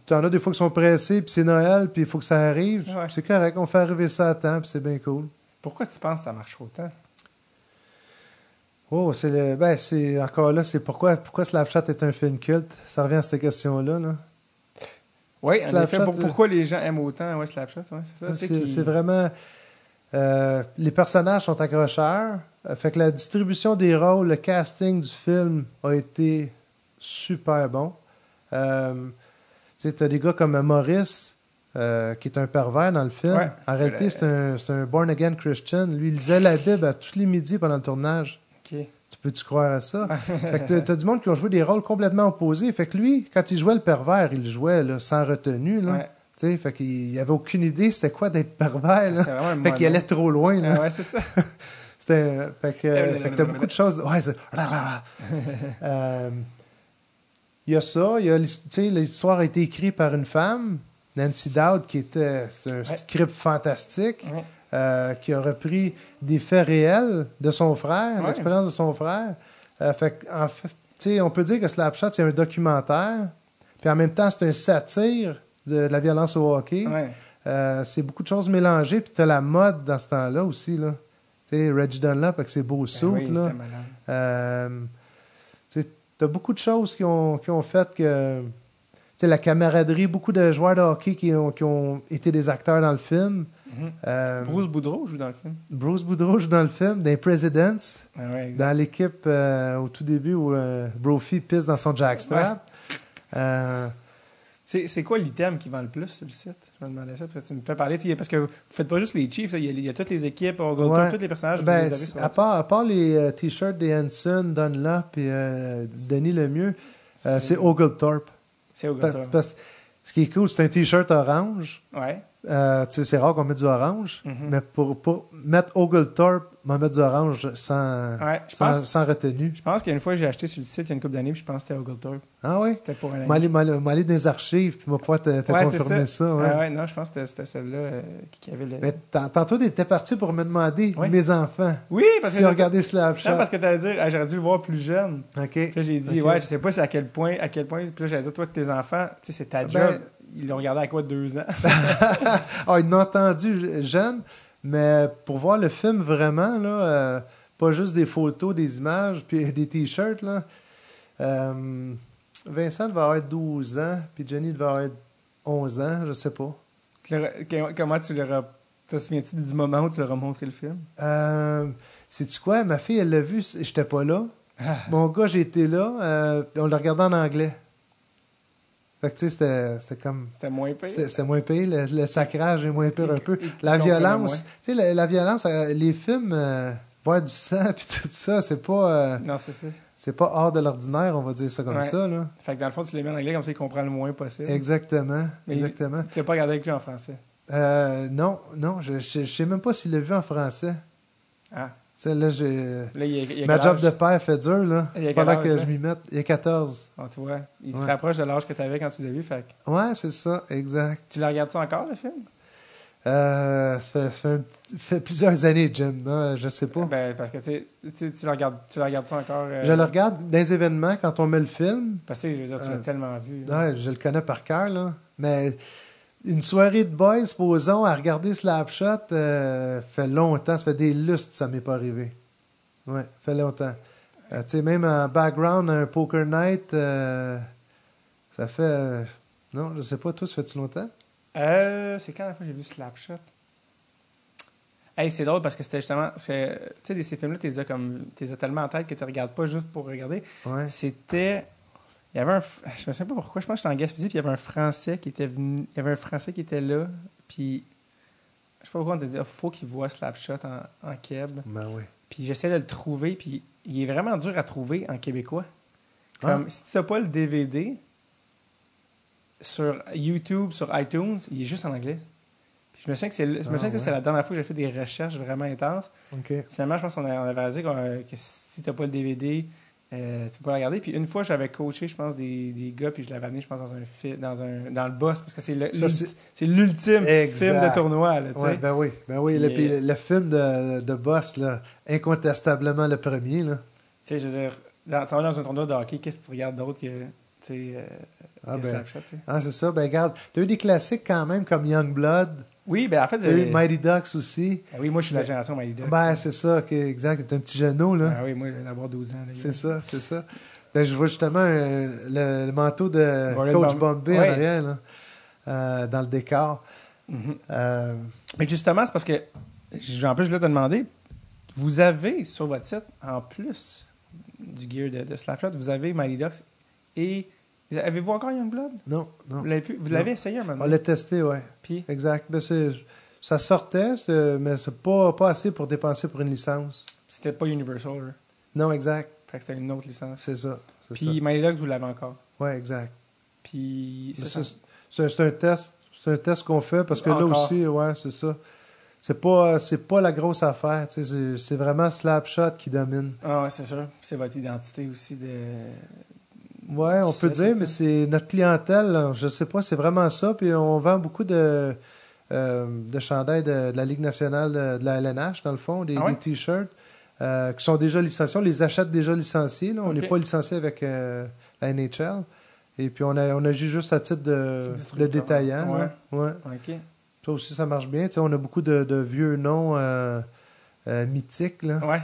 T'en as des fois qui sont pressés, puis c'est Noël, puis il faut que ça arrive. Ouais. C'est correct, on fait arriver ça à temps, puis c'est bien cool. Pourquoi tu penses que ça marche autant? Oh, c'est encore là, c'est pourquoi Slapshot est un film culte. Ça revient à cette question-là, là. Oui, en effet, Slapshot, pourquoi les gens aiment autant Slapshot? Ouais, c'est ça. C'est vraiment... les personnages sont accrocheurs. Fait que la distribution des rôles, le casting du film a été super bon. Tu as des gars comme Maurice, qui est un pervers dans le film. Ouais. En réalité, c'est un born-again Christian. Lui, il lisait la Bible à tous les midis pendant le tournage. OK. Tu peux-tu croire à ça? Fait que t'as du monde qui ont joué des rôles complètement opposés. Fait que lui, quand il jouait le pervers, il le jouait là, sans retenue. Là. Ouais. T'sais, fait qu'il avait aucune idée c'était quoi d'être pervers. Là. C'est vraiment un fait qu'il allait trop loin. Là. Ah ouais, c'est ça. Fait que t'as beaucoup de choses. Ouais, c'est... Il y a ça. L'histoire a été écrite par une femme, Nancy Dowd, c'est un script fantastique, qui a repris des faits réels de son frère, l'expérience de son frère. On peut dire que Slapshot, c'est un documentaire, puis en même temps, c'est un satire de la violence au hockey. Ouais. C'est beaucoup de choses mélangées, puis tu as la mode dans ce temps-là aussi, là. Tu sais, Reggie Dunlop avec ses beaux suits, oui, là. Tu as beaucoup de choses qui ont fait que... Tu sais, la camaraderie, beaucoup de joueurs de hockey qui ont été des acteurs dans le film. Bruce Boudreau joue dans le film. Bruce Boudreau joue dans le film, dans les Presidents, dans l'équipe au tout début où Brophy pisse dans son jackstrap. C'est quoi l'item qui vend le plus sur le site? Je me demandais ça, tu me fais parler, parce que vous ne faites pas juste les Chiefs, il y a toutes les équipes, tous les personnages. Vous les avez sur à part les t-shirts des Hanson, Dunlop et Denis Lemieux, c'est Oglethorpe. C'est Oglethorpe. Parce que ce qui est cool, c'est un t-shirt orange. Ouais. C'est rare qu'on mette du orange, mais pour mettre Oglethorpe, on va mettre du orange sans retenue. Je pense qu'une fois j'ai acheté sur le site il y a une couple d'années, puis je pense que c'était Oglethorpe. Ah oui? C'était pour un ami. Aller dans les archives, puis moi pouvoir te confirmer ça. Non, je pense que c'était celle-là qui avait le... Mais tantôt, tu étais parti pour me demander mes enfants. Oui, parce que... Si regardé Slapshot. Non, parce que tu allais dire, j'aurais dû le voir plus jeune. OK. Puis là, j'ai dit, je sais pas c'est à quel point. Puis là, j'allais dire, toi, tes enfants, tu sais, c'est ta job. Ils l'ont regardé à quoi, 2 ans? Ils l'ont entendu jeune, mais pour voir le film vraiment, là, pas juste des photos, des images, puis des t-shirts, là. Vincent devait avoir 12 ans, puis Jenny devait avoir 11 ans, je sais pas. Comment tu leur as... Te souviens-tu du moment où tu leur as montré le film? Sais-tu quoi? Ma fille, elle l'a vu, j'étais pas là. Mon gars, j'étais là, on le regardait en anglais. Fait que tu sais, c'était comme... C'était moins pire. C'était moins pire. Le sacrage est moins pire un peu. La violence, tu sais, la violence, les films, voir du sang puis tout ça, c'est pas... non, c'est ça. C'est pas hors de l'ordinaire, on va dire ça comme ça, là. Fait que dans le fond, tu l'as mis en anglais comme ça, il comprend le moins possible. Exactement, mais exactement. Tu l'as pas regardé avec lui en français? Non, je sais même pas s'il l'a vu en français. Ah. Tu sais, là, il ma job de père fait dur, là. Pendant que âge, je m'y mette. Il y a 14. Oh, tu vois, il se rapproche de l'âge que tu avais quand tu l'as vu, fait que... Ouais, c'est ça, exact. Tu le regardes-tu encore, le film? Ça fait plusieurs années, Jim. Non, je sais pas. Ben, parce que tu le regardes-tu encore? Je le regarde dans les événements quand on met le film. Parce que je veux dire, tu l'as tellement vu. Ouais, je le connais par cœur, là. Mais une soirée de boys, supposons, à regarder Slapshot, fait longtemps. Ça fait des lustres que ça m'est pas arrivé. Ouais, fait longtemps. Tu sais, même en background, un poker night, ça fait... non, je sais pas, toi, ça fait-tu longtemps? C'est quand la fois que j'ai vu Slapshot? Hey, c'est drôle parce que c'était justement... Tu sais, ces films-là, tu les as tellement en tête que tu ne regardes pas juste pour regarder. Ouais. C'était... il y avait je me souviens pas pourquoi, je pense que j'étais en Gaspésie, puis il y avait un Français qui était venu, il y avait un Français qui était là, puis je sais pas pourquoi on t'a dit, faut qu'il voit Slapshot en keb. Ben oui. Puis j'essaie de le trouver, puis il est vraiment dur à trouver en québécois. Comme, si tu n'as pas le DVD, sur YouTube, sur iTunes, il est juste en anglais. Puis je me souviens que c'est la dernière fois que j'ai fait des recherches vraiment intenses. OK. Finalement, je pense qu'on avait dit que si tu n'as pas le DVD, tu peux pas le regarder. Puis une fois, j'avais coaché, je pense, des gars, puis je l'avais amené, je pense, dans le boss, parce que c'est l'ultime film de tournoi. Là, ouais, ben oui. Puis, le film de boss, là, incontestablement le premier. Là. Tu sais, je veux dire, dans un tournoi de hockey, qu'est-ce que tu regardes d'autre que Slapshot? C'est ça. Ben regarde, tu as eu des classiques quand même, comme Youngblood. Oui, ben en fait... Tu as eu Mighty Ducks aussi. Ben oui, moi, je suis de la génération Mighty Ducks. Ben, c'est ça, exact. T'es un petit genou, là. Ben oui, moi, je viens d'avoir 12 ans. C'est ça. Ben, je vois justement le manteau de Coach Bombay en arrière, là, dans le décor. Mm-hmm. Mais justement, c'est parce que, en plus, je voulais te demander, vous avez sur votre site, en plus du gear de Slapshot, vous avez Mighty Ducks et... Avez-vous encore Youngblood? Non. Vous l'avez essayé un moment? On l'a testé, oui. Puis? Exact. Ben, ça sortait, mais c'est pas assez pour dépenser pour une licence. C'était pas Universal, là. Non, exact. Fait que c'était une autre licence. C'est ça. Puis Mighty Ducks, vous l'avez encore? Oui, exact. Puis c'est un test. C'est un test qu'on fait parce que encore. Là aussi, ouais, c'est ça. C'est pas la grosse affaire. C'est vraiment Slapshot qui domine. Ah ouais, c'est sûr. C'est votre identité aussi de... Ouais, on peut dire, mais c'est notre clientèle. Là, je sais pas, c'est vraiment ça. Puis on vend beaucoup de chandails de la Ligue nationale de la LNH, dans le fond, des T-shirts qui sont déjà licenciés. On les achète déjà licenciés. Là. On n'est pas licencié avec la NHL. Et puis on agit juste à titre de détaillant. Ouais. OK. Ça aussi, ça marche bien. T'sais, on a beaucoup de vieux noms mythiques. Là, ouais,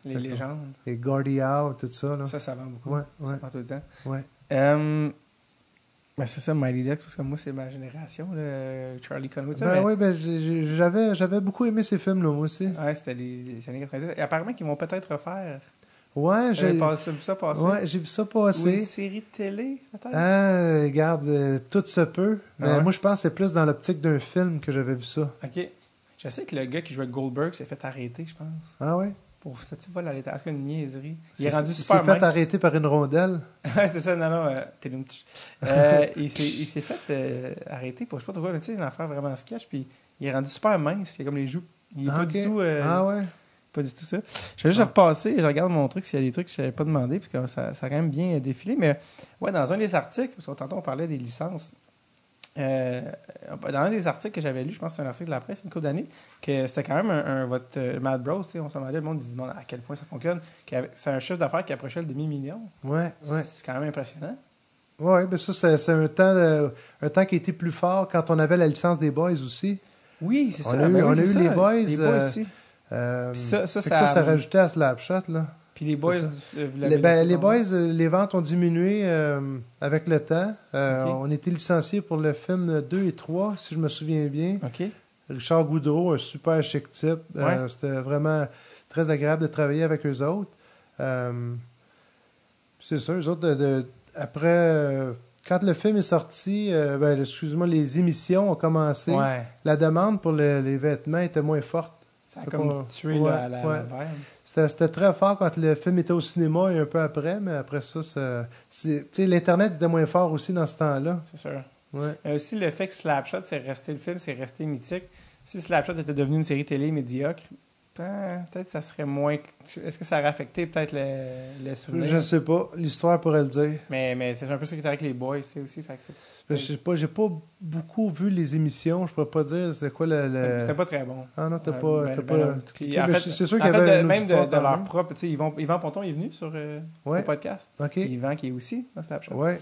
les légendes. Les Gordie Howe, tout ça. Là. Ça vend beaucoup. Ouais. Ça vend tout le temps. Ouais. Ben c'est ça, Mighty Ducks, parce que moi, c'est ma génération, là, Charlie Conway. J'avais beaucoup aimé ces films-là, moi aussi. Ouais, c'était les années 90. Et apparemment qu'ils vont peut-être refaire. Ouais, j'ai vu ça passer. Ouais, j'ai vu ça passer. Ou une série de télé, peut-être? Regarde, tout se peut. Mais moi, je pense que c'est plus dans l'optique d'un film que j'avais vu ça. OK. Je sais que le gars qui jouait Goldberg s'est fait arrêter, je pense. Ah ouais? Pour statut vol à l'état. Est-ce qu'il y a une niaiserie? Il est rendu super mince. Il s'est fait arrêter par une rondelle. Ouais, c'est ça. Non. Il s'est fait arrêter pour je sais pas trop quoi, mais tu sais, une affaire vraiment sketch. Puis il est rendu super mince. Il a comme les joues. Il est pas du tout... Pas du tout ça. Je vais juste repasser, je regarde mon truc s'il y a des trucs que je n'avais pas demandé, parce que ça a quand même bien défilé. Mais ouais, dans un des articles, parce que tantôt on parlait des licences, dans un des articles que j'avais lu, je pense que c'est un article de la presse, une couple d'années, que c'était quand même votre Mad Bros, on se demandait, le monde disait à quel point ça fonctionne, c'est un chiffre d'affaires qui approchait le demi-million. Ouais. C'est quand même impressionnant. Oui, ben ça, c'est un temps qui a été plus fort quand on avait la licence des Boys aussi. Oui, c'est ça. On a eu les Boys. Les Boys aussi. Ça rajoutait à Slapshot, là. Puis les Boys, les Boys, les ventes ont diminué avec le temps. On était licenciés pour le film 2 et 3, si je me souviens bien. OK. Richard Goudreau, un super chic type. C'était vraiment très agréable de travailler avec eux autres. C'est ça, eux autres, après... quand le film est sorti, excuse-moi, les émissions ont commencé. Ouais. La demande pour les vêtements était moins forte. Ça a comme tué la vibe. C'était très fort quand le film était au cinéma et un peu après, mais après ça, l'Internet était moins fort aussi dans ce temps-là. C'est sûr. Ouais. Mais aussi, le fait que Slapshot, le film, c'est resté mythique. Si Slapshot était devenu une série télé médiocre, peut-être ça serait moins... Est-ce que ça aurait affecté peut-être le souvenir? Je sais pas. L'histoire pourrait le dire. Mais c'est un peu ça qui est avec les Boys, c'est aussi. Fait que je sais pas. J'ai pas beaucoup vu les émissions. Je pourrais pas dire c'est quoi le... C'était pas très bon. Ah non, t'as pas... C'est sûr qu'il y avait même de leur propre... Yvan Ponton est venu sur le podcast. Okay. Yvan qui est aussi dans Slapshot. Ouais.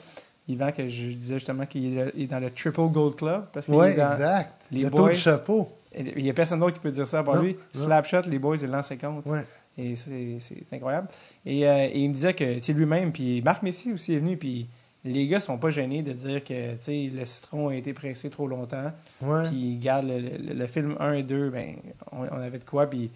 Yvan, que je disais justement qu'il est dans le Triple Gold Club. Oui, exact. Les Boys, le chapeau. Il n'y a personne d'autre qui peut dire ça à part lui. Slapshot, les Boys, il lance 50. Ouais. Et c'est incroyable. Et il me disait que lui-même, puis Marc Messier aussi est venu, puis les gars sont pas gênés de dire que le citron a été pressé trop longtemps. Ouais. Puis, regarde, le film 1 et 2, ben, on avait de quoi, puis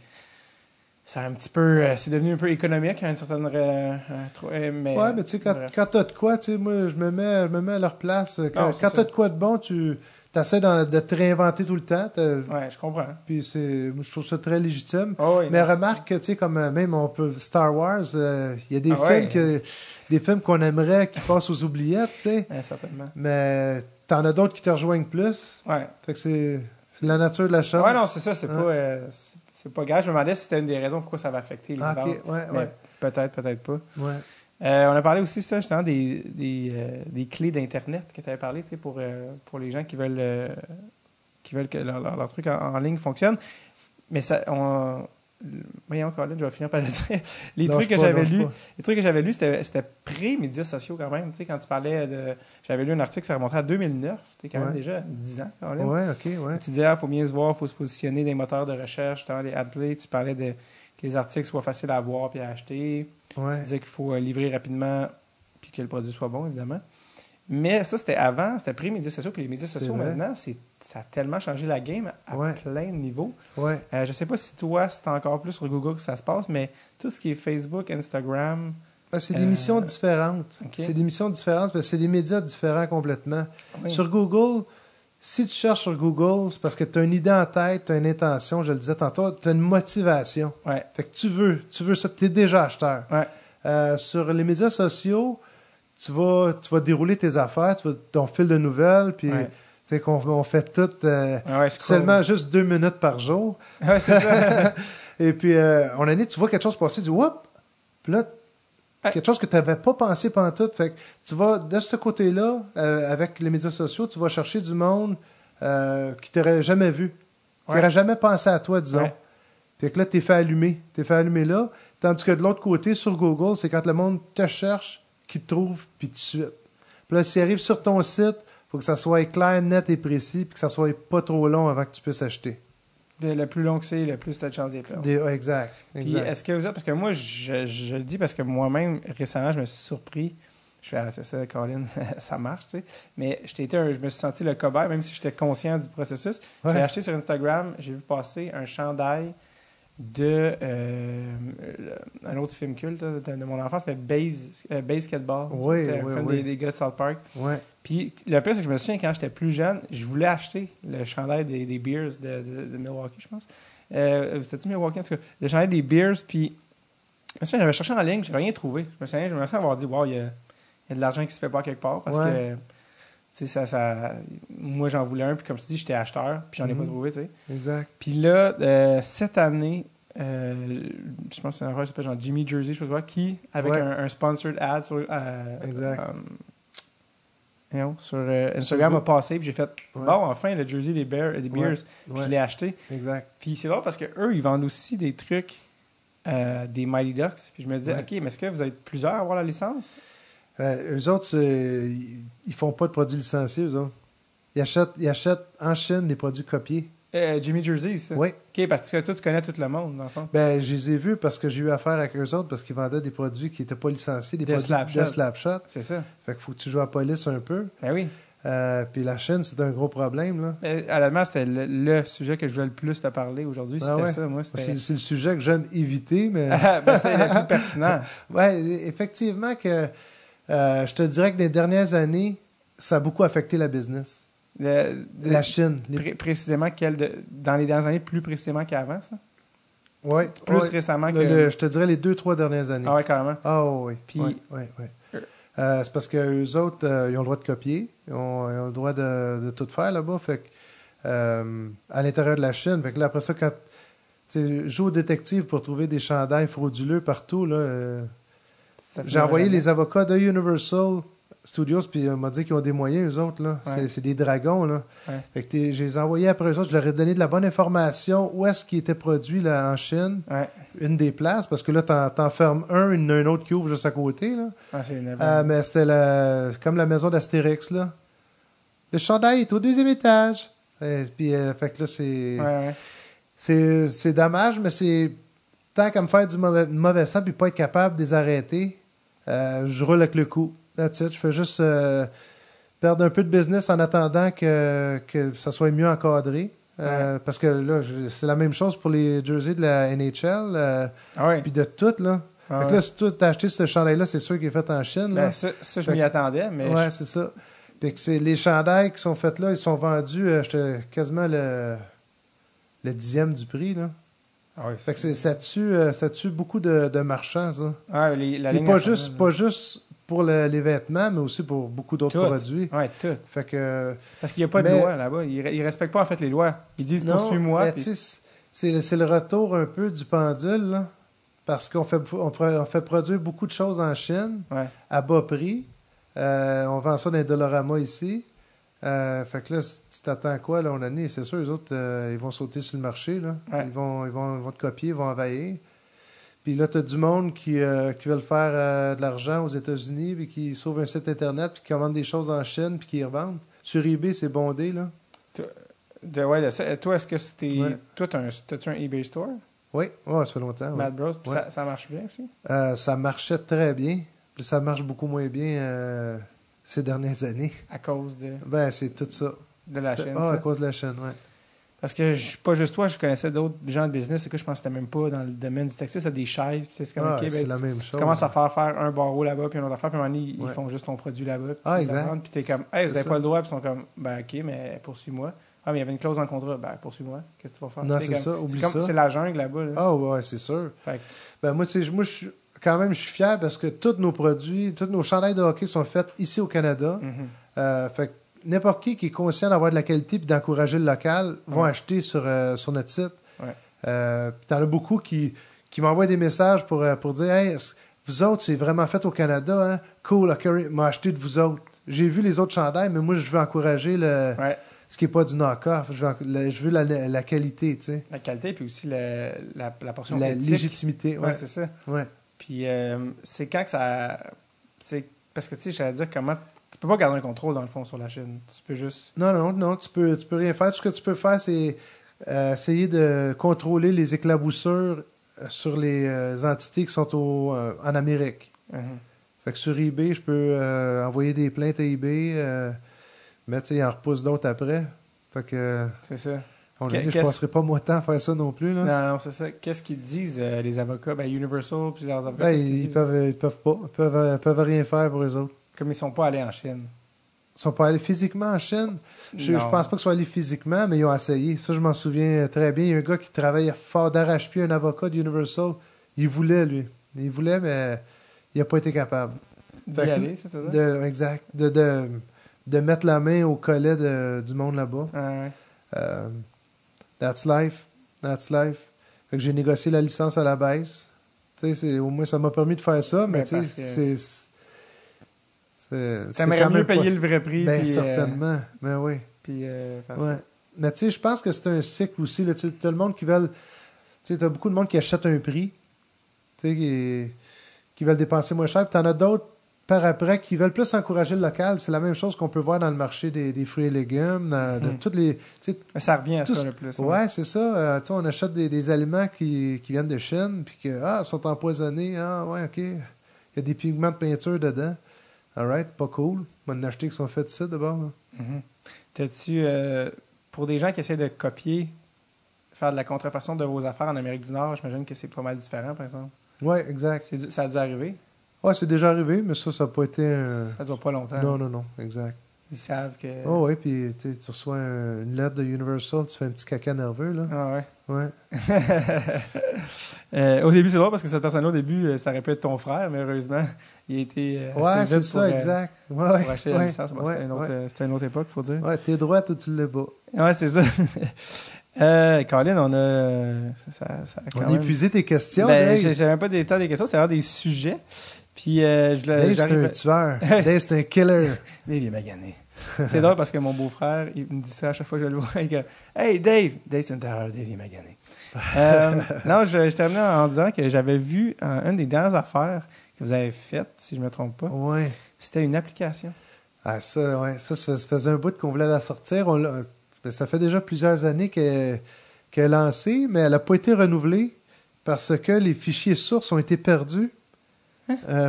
c'est un petit peu, c'est devenu un peu économique à une certaine, mais. Ouais, mais tu sais, quand t'as de quoi, tu sais, moi, je me mets à leur place. Quand t'as de quoi de bon, tu essaies de te réinventer tout le temps. Ouais, je comprends. Puis je trouve ça très légitime. Oh, oui, mais non, remarque que, tu sais, comme même Star Wars, il y a des ouais. des films qu'on aimerait qui passent aux oubliettes, tu sais. Ouais, certainement. Mais t'en as d'autres qui te rejoignent plus. Ouais. Fait que c'est la nature de la chose. Ouais, non, c'est ça, c'est pas grave. Je me demandais si c'était une des raisons pourquoi ça va affecter les ventes. Ok, ouais. Peut-être pas. Ouais. On a parlé aussi, ça, justement, des clés d'Internet que tu avais parlé, tu sais, pour les gens qui veulent que leur truc en ligne fonctionne. Mais ça, voyons, Colin, je vais finir par le dire. Les trucs que j'avais lus, c'était pré-médias sociaux quand même. Tu sais, quand tu parlais j'avais lu un article, ça remontait à 2009. C'était quand même déjà 10 ans, Colin. Ouais, ok, ouais. Tu disais, il faut bien se voir, il faut se positionner des moteurs de recherche, justement, les AdPlay. Tu parlais que les articles soient faciles à voir et à acheter. Ouais. Tu disais qu'il faut livrer rapidement puis que le produit soit bon, évidemment. Mais ça, c'était avant, c'était pré-médias sociaux. Puis les médias sociaux, maintenant, ça a tellement changé la game à plein de niveaux. Ouais. Je ne sais pas si toi, c'est encore plus sur Google que ça se passe, mais tout ce qui est Facebook, Instagram... C'est des missions différentes. Okay. C'est des missions différentes parce que c'est des médias différents complètement. Oui. Sur Google, si tu cherches sur Google, c'est parce que tu as une idée en tête, tu as une intention, je le disais tantôt, tu as une motivation. Ouais. Fait que tu veux ça, tu es déjà acheteur. Ouais. Sur les médias sociaux, tu vas dérouler tes affaires, ton fil de nouvelles, puis c'est qu'on fait tout seulement juste 2 minutes par jour. Ouais, c'est ça. Et puis, tu vois quelque chose passer, tu dis « Whoop! » Puis là, quelque chose que tu n'avais pas pensé pantoute. Fait que tu vas, de ce côté-là, avec les médias sociaux, tu vas chercher du monde qui t'aurait jamais vu, qui n'aurait jamais pensé à toi, disons. Fait que là, t'es fait allumer. T'es fait allumer là. Tandis que de l'autre côté, sur Google, c'est quand le monde te cherche, qu'il te trouve, puis tout de suite. Puis là, s'il arrive sur ton site, il faut que ça soit clair, net et précis, puis que ça soit pas trop long avant que tu puisses acheter. Le plus long que c'est, le plus tu as de chance d'y perdre. Exact. Puis est-ce que vous êtes... Parce que moi, je le dis parce que moi-même, récemment, je me suis surpris. Je fais, c'est ça, Colin, ça marche, tu sais. Mais je me suis senti le cobaye, même si j'étais conscient du processus. J'ai acheté sur Instagram, j'ai vu passer un chandail de un autre film culte de mon enfance, mais Basketball. C'était un film des gars de South Park. Ouais. Puis le pire, c'est que je me souviens, quand j'étais plus jeune, je voulais acheter le chandail des Bears de Milwaukee, je pense. C'était-tu Milwaukee? En tout cas, le chandail des Bears, puis je me souviens, j'avais cherché en ligne, je n'avais rien trouvé. Je me souviens avoir dit, wow, il y a de l'argent qui se fait pas quelque part, parce que, tu sais, moi, j'en voulais un, puis comme tu dis, j'étais acheteur, puis j'en ai pas trouvé, tu sais. Exact. Puis là, cette année, je pense que c'est un affaire qui s'appelle genre Jimmy Jersey, je sais pas quoi, qui, avec un sponsored ad sur, sur Instagram a passé, puis j'ai fait bon, enfin le jersey des Bears, puis je l'ai acheté. Exact. Puis c'est drôle parce qu'eux, ils vendent aussi des trucs des Mighty Ducks. Puis je me disais, OK, mais est-ce que vous êtes plusieurs à avoir la licence? Eux autres, ils font pas de produits licenciés, eux autres. Ils achètent en Chine des produits copiés. Jimmy Jersey, ça? Oui. OK, parce que toi, tu connais tout le monde, dans le fond. Ben, je les ai vus parce que j'ai eu affaire avec eux autres parce qu'ils vendaient des produits qui n'étaient pas licenciés, des produits de Slapshot. C'est ça. Fait qu'il faut que tu joues à la police un peu. Ben oui. Puis la Chine, c'est un gros problème, là. Honnêtement, c'était le sujet que je voulais le plus te parler aujourd'hui. C'était ça, moi. C'est le sujet que j'aime éviter, mais... c'était le plus pertinent. Oui, effectivement que je te dirais que dans les dernières années, ça a beaucoup affecté la business. La Chine. Précisément, dans les dernières années, plus précisément qu'avant, ça? Oui. Plus récemment que... je te dirais les 2-3 dernières années. Ah oui, carrément. Ah oui. Puis... Oui. C'est parce qu'eux autres, ils ont le droit de copier. Ils ont le droit de tout faire là-bas. Fait que, à l'intérieur de la Chine. Fait que là, après ça, quand tu joues au détective pour trouver des chandails frauduleux partout, là, j'ai envoyé les avocats de Universal Studios, puis on m'a dit qu'ils ont des moyens, eux autres, là. Ouais. C'est des dragons, là. Ouais. Fait que je les ai envoyés après eux autres, je leur ai donné de la bonne information où est-ce qu'ils étaient produits là, en Chine. Ouais. Une des places, parce que là, t'en fermes il y en a un autre qui ouvre juste à côté, là. Ah, c'est mais c'était comme la maison d'Astérix, là. Le chandail est au 2e étage. Puis, fait que là, c'est... Ouais. C'est dommage, mais c'est... Tant qu'à me faire du mauvais sang puis pas être capable de les arrêter, je roule avec le coup. That's it. Je fais juste perdre un peu de business en attendant que ça soit mieux encadré. Parce que là, c'est la même chose pour les jerseys de la NHL. Puis de tout, là. Fait que là, si tu as acheté ce chandail-là, c'est sûr qu'il est fait en Chine. Là. Ben, ça je m'y attendais, mais... Ouais, c'est ça. Fait que les chandails qui sont faits là, ils sont vendus quasiment le 10e du prix, là. Fait que ça tue beaucoup de marchands, ça. La ligne pas juste pour les vêtements, mais aussi pour beaucoup d'autres produits. Oui, tout. Fait que... Parce qu'il n'y a pas de loi là-bas. Ils respectent pas, en fait, les lois. Ils disent « poursuis-moi ». C'est le retour un peu du pendule, là. Parce qu'on fait produire beaucoup de choses en Chine à bas prix. On vend ça dans les Dollarama ici. Fait que là, tu t'attends à quoi, là, on a dit, c'est sûr, les autres, ils vont sauter sur le marché, là. Ils vont te copier, ils vont envahir. Puis là, tu as du monde qui veulent faire de l'argent aux États-Unis, puis qui sauvent un site Internet, puis qui commandent des choses en Chine, puis qui les revendent. Sur eBay, c'est bondé, là. Toi, est-ce que c'était... Ouais. Toi, t'as-tu un eBay store? Oui, ça fait longtemps. Mad Bros, ça marche bien aussi? Ça marchait très bien. Puis ça marche beaucoup moins bien ces dernières années. À cause de... Ben, c'est tout ça. De la chaîne. À cause de la chaîne, oui. Parce que pas juste toi, je connaissais d'autres gens de business, c'est que je pense que c'était même pas dans le domaine du textile, c'était des chaises, puis c'est comme c'est la même chose. Tu commences à faire un barreau là-bas, puis une autre affaire, puis à un moment donné, ils font juste ton produit là-bas. Exact. Puis t'es comme, hey, vous n'avez pas le droit, puis ils sont comme, ben ok, mais poursuis-moi. Ah, mais il y avait une clause dans le contrat, ben poursuis-moi, qu'est-ce que tu vas faire? Non, c'est ça, oublie ça. C'est la jungle là-bas. Là. Ah, ouais, c'est sûr. Ben, moi, je suis fier parce que tous nos produits, tous nos chandails de hockey sont faits ici au Canada. Fait que n'importe qui est conscient d'avoir de la qualité et d'encourager le local vont acheter sur notre site. T'en as beaucoup qui m'envoient des messages pour dire « Hey, vous autres, c'est vraiment fait au Canada, hein? Cool, OK, m'a acheté de vous autres. J'ai vu les autres chandails, mais moi, je veux encourager ce qui n'est pas du knock-off. Je veux la qualité, tu sais. La qualité, puis aussi la portion la éthique. Légitimité, ouais. C'est ça. Ouais. Puis c'est quand que ça... C'est parce que, tu sais, j'allais dire comment... Tu peux pas garder un contrôle, dans le fond, sur la Chine. Tu peux juste... Non, tu peux rien faire. Tout ce que tu peux faire, c'est essayer de contrôler les éclaboussures sur les entités qui sont en Amérique. Fait que sur eBay, je peux envoyer des plaintes à eBay, mais tu sais, il en repousse d'autres après. Fait que... C'est ça. Je ne passerai pas mon temps à faire ça non plus. Là. Non, c'est ça. Qu'est-ce qu'ils disent, les avocats? Ben, Universal, puis leurs avocats, ils peuvent pas. Ils peuvent rien faire pour eux autres. Comme ils sont pas allés en Chine. Ils sont pas allés physiquement en Chine? Je pense pas qu'ils soient allés physiquement, mais ils ont essayé. Ça, je m'en souviens très bien. Il y a un gars qui travaillait fort d'arrache-pied, un avocat d'Universal. Il voulait, lui. Il voulait, mais il n'a pas été capable. D'y aller, c'est ça? Exact. De mettre la main au collet du monde là-bas. That's life. Fait que j'ai négocié la licence à la baisse. Au moins, ça m'a permis de faire ça, mais tu sais, t'aimerais mieux payer le vrai prix. Ben, certainement. Mais oui. Puis, mais tu sais, je pense que c'est un cycle aussi. Tu as le monde qui veulent... Tu sais, t'as beaucoup de monde qui achète un prix, tu sais, qui veulent dépenser moins cher. Puis t'en as d'autres par après qui veulent plus encourager le local. C'est la même chose qu'on peut voir dans le marché des fruits et légumes, de toutes les... Mais ça revient à ça le plus. Ouais, c'est ça. On achète des aliments qui viennent de Chine, puis qui sont empoisonnés. Ah, ouais, OK. Il y a des pigments de peinture dedans. All right, pas cool. On va en acheter qui sont faits de ça, d'abord. T'as-tu... pour des gens qui essaient de copier, faire de la contrefaçon de vos affaires en Amérique du Nord, j'imagine que c'est pas mal différent, par exemple. Oui, exact. Ça a dû arriver? Oui, c'est déjà arrivé, mais ça n'a pas été... Ça dure pas longtemps. Non, exact. Ils savent que... Oh oui, puis tu reçois une lettre de Universal, tu fais un petit caca nerveux, là. Ah ouais? Ouais. Au début, c'est drôle parce que cette personne-là, au début, ça aurait pu être ton frère, mais heureusement, il a été... ouais, c'est ça, exact. Pour acheter la licence. C'était une autre époque, il faut dire. Ouais, t'es droite ou tu l'es pas. Ouais, c'est ça. Colin, on a... on a épuisé tes questions, Dave. J'avais même pas des tas des questions, c'était vraiment des sujets. Puis, Dave, c'est un tueur. Dave, c'est un killer. Dave, il est magané. C'est drôle parce que mon beau-frère, il me dit ça à chaque fois que je le vois. Il dit « Hey, Dave! » Dave, c'est une terreur. Dave, il est magané. Non, je terminais en disant que j'avais vu une des dernières affaires que vous avez faites, si je ne me trompe pas. Oui. C'était une application. Ah, ça, ouais. Ça faisait un bout qu'on voulait la sortir. Ça fait déjà plusieurs années qu'elle est lancée, mais elle n'a pas été renouvelée parce que les fichiers sources ont été perdus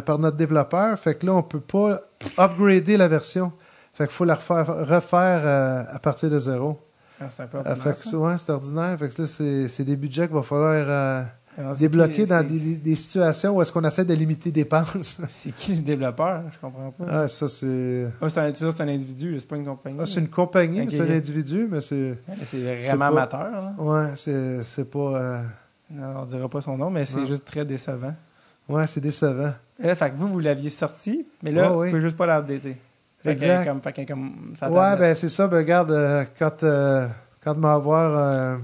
par notre développeur. Fait que là, on ne peut pas upgrader la version. Fait qu'il faut la refaire à partir de zéro. C'est un peu Fait ordinaire, que ça. ça, ouais, c'est ordinaire. Fait que là, c'est des budgets qu'il va falloir débloquer dans des situations où est-ce qu'on essaie de limiter les dépenses. C'est qui le développeur? Je comprends pas. Ah, ça, c'est... C'est un individu, là, c'est pas une compagnie. Ah, c'est une compagnie, mais Ok. c'est un individu, mais c'est... C'est c'est vraiment pas- amateur, là. Ouais, c'est pas... Non, on dira pas son nom, mais c'est Non. juste très décevant. Ouais, c'est décevant. Et là, fait que vous l'aviez sorti, mais là, Ouais, vous oui. pouvez juste pas l'updater. Exact. Fait que comme ça Ouais, tablette. ben c'est ça. Ben regarde, quand tu vas avoir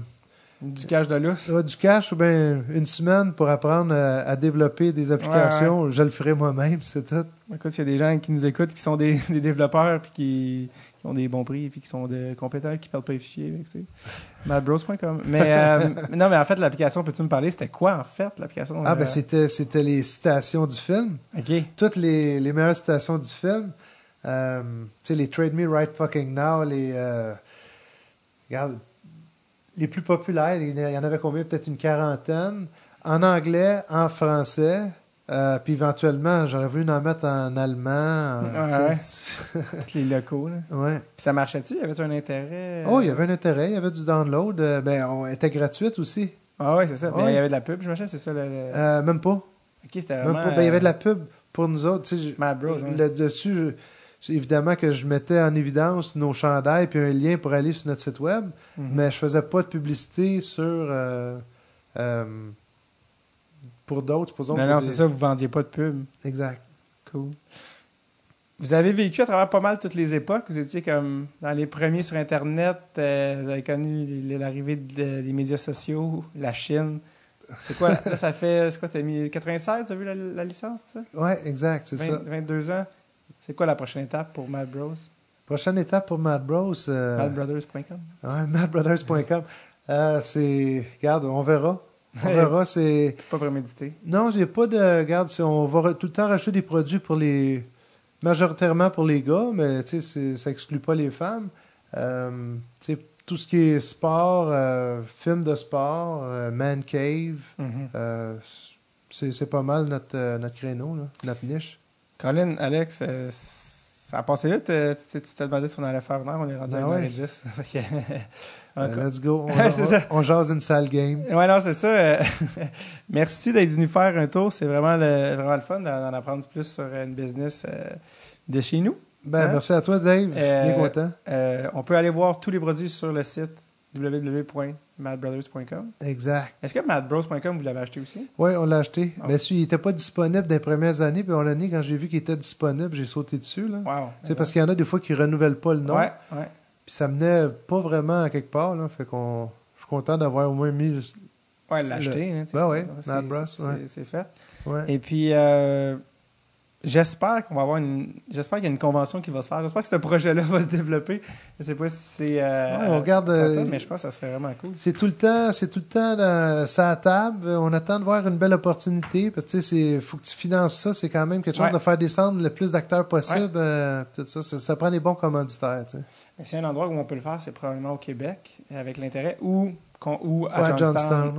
Du cash de lousse. du cash ou bien une semaine pour apprendre à développer des applications, je le ferai moi-même, c'est tout. Écoute, il y a des gens qui nous écoutent qui sont des développeurs puis qui ont des bons prix puis qui sont compétents, qui perdent pas les fichiers. Avec, tu sais. Madbros.com. Mais non, mais en fait, l'application, peux-tu me parler? C'était quoi, en fait, l'application? Ah, ben c'était les citations du film. OK. Toutes les meilleures citations du film. Tu sais, les Trade Me Right Fucking Now, regarde, les plus populaires, il y en avait combien? Peut-être une quarantaine. En anglais, en français. Puis éventuellement, j'aurais voulu en mettre en allemand. Avec les locaux, là. Ouais. Puis ça marchait-tu? Y avait-tu un intérêt? Oh, il y avait un intérêt, il y avait du download. Elle était gratuite aussi. Ah oui, c'est ça. Ouais. Mais il y avait de la pub, j'imagine, c'est ça? Même pas. OK, c'était Même vraiment... pas. Ben, il y avait de la pub pour nous autres. Tu sais, Mad Bros, hein. Là-dessus, évidemment que je mettais en évidence nos chandails puis un lien pour aller sur notre site web, mais je faisais pas de publicité sur... pour d'autres, supposons. Non, c'est ça, vous vendiez pas de pub. Exact. Cool. Vous avez vécu à travers pas mal toutes les époques. Vous étiez comme dans les premiers sur Internet. Vous avez connu l'arrivée des médias sociaux, la Chine. C'est quoi? Là, ça fait... C'est quoi? T'as mis 96, t'as vu la licence, ça? Ouais, exact, c'est ça. 22 ans. C'est quoi la prochaine étape pour Mad Bros? Prochaine étape pour Mad Bros. Madbrothers.com. Ouais, madbrothers.com. Regarde, on verra. On verra, c'est... Pas prémédité. Non, j'ai pas de... Regarde, on va tout le temps racheter des produits pour majoritairement pour les gars, mais tu sais, ça exclut pas les femmes. Tu sais, tout ce qui est sport, film de sport, man cave, c'est pas mal notre créneau, là, notre niche. Colin, Alex, ça a passé vite. Tu t'es demandé si on allait faire une heure. On est rendu à 1h10. Let's go. On jase une sale game. Ouais, non, c'est ça. Merci d'être venu faire un tour. C'est vraiment le fun d'en apprendre plus sur une business de chez nous. Ben, merci à toi, Dave. Bien content. On peut aller voir tous les produits sur le site www.madbrothers.com. Exact. Est-ce que madbros.com, vous l'avez acheté aussi? Oui, on l'a acheté. Oh. Mais il n'était pas disponible dans les premières années. Puis on l'a mis quand j'ai vu qu'il était disponible, j'ai sauté dessus. Là. Wow. C'est parce qu'il y en a des fois qui ne renouvellent pas le nom. Ouais. Puis ça menait pas vraiment à quelque part. Là. Fait qu'on... Je suis content d'avoir au moins mis... Ouais, l'acheter. Ben oui, Mad Bros. C'est fait. Ouais. Et puis, j'espère qu'on va avoir J'espère qu'il y a une convention qui va se faire. J'espère que ce projet-là va se développer. Je sais pas si c'est... on regarde... mais je pense que ça serait vraiment cool. C'est tout le temps ça à table. On attend de voir une belle opportunité. Parce que tu sais, faut que tu finances ça. C'est quand même quelque chose de faire descendre le plus d'acteurs possible. Tout ça prend des bons commanditaires. Tu sais. Mais s'il y a un endroit où on peut le faire, c'est probablement au Québec, avec l'intérêt, ou à Johnstown.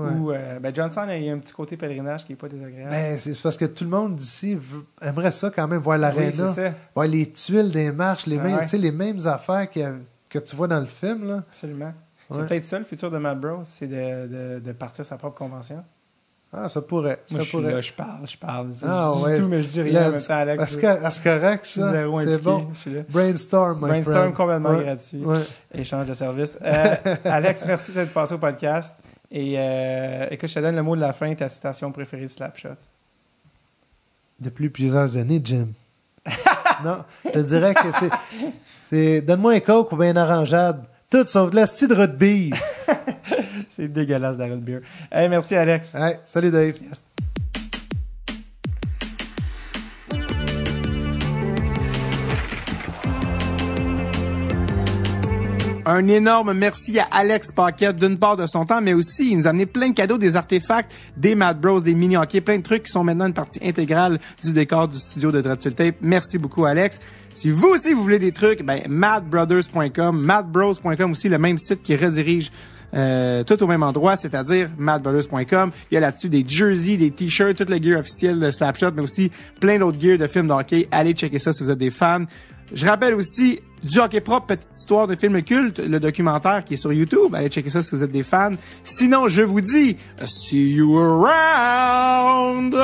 Johnstown, il y a un petit côté pèlerinage qui n'est pas désagréable. Ben, c'est parce que tout le monde d'ici aimerait ça quand même, voir l'aréna, voir les tuiles des marches, les mêmes affaires que tu vois dans le film. Là. Absolument. C'est peut-être ça le futur de Mad Bros, c'est de partir sa propre convention. Ah, ça pourrait. Moi, là, je parle. Ah, je dis tout, mais je dis rien en même temps, Alex. C'est correct, ça. C'est bon. Brainstorm, complètement gratuit. Ouais. Échange de services. Alex, merci d'être passé au podcast. Et écoute, je te donne le mot de la fin, ta citation préférée de Slapshot. Depuis plusieurs années, Jim. Non, je te dirais que c'est donne-moi un coke ou bien une orangeade. Tout sauf de la style de rugby. C'est dégueulasse, Darren Beer. Hey, merci, Alex. Hey, salut, Dave. Yes. Un énorme merci à Alex Paquette, d'une part de son temps, mais aussi il nous a amené plein de cadeaux, des artefacts, des Mad Bros, des mini-hockey, plein de trucs qui sont maintenant une partie intégrale du décor du studio de Dread sur le Tape. Merci beaucoup, Alex. Si vous aussi vous voulez des trucs, madbrothers.com, madbros.com aussi, le même site qui redirige tout au même endroit, c'est-à-dire madbrothers.com. Il y a là-dessus des jerseys, des t-shirts, tout le gear officiel de Slapshot, mais aussi plein d'autres gears de films d'hockey. Allez checker ça si vous êtes des fans. Je rappelle aussi Du hockey propre, petite histoire de film culte, le documentaire qui est sur YouTube. Allez checker ça si vous êtes des fans. Sinon, je vous dis, see you around!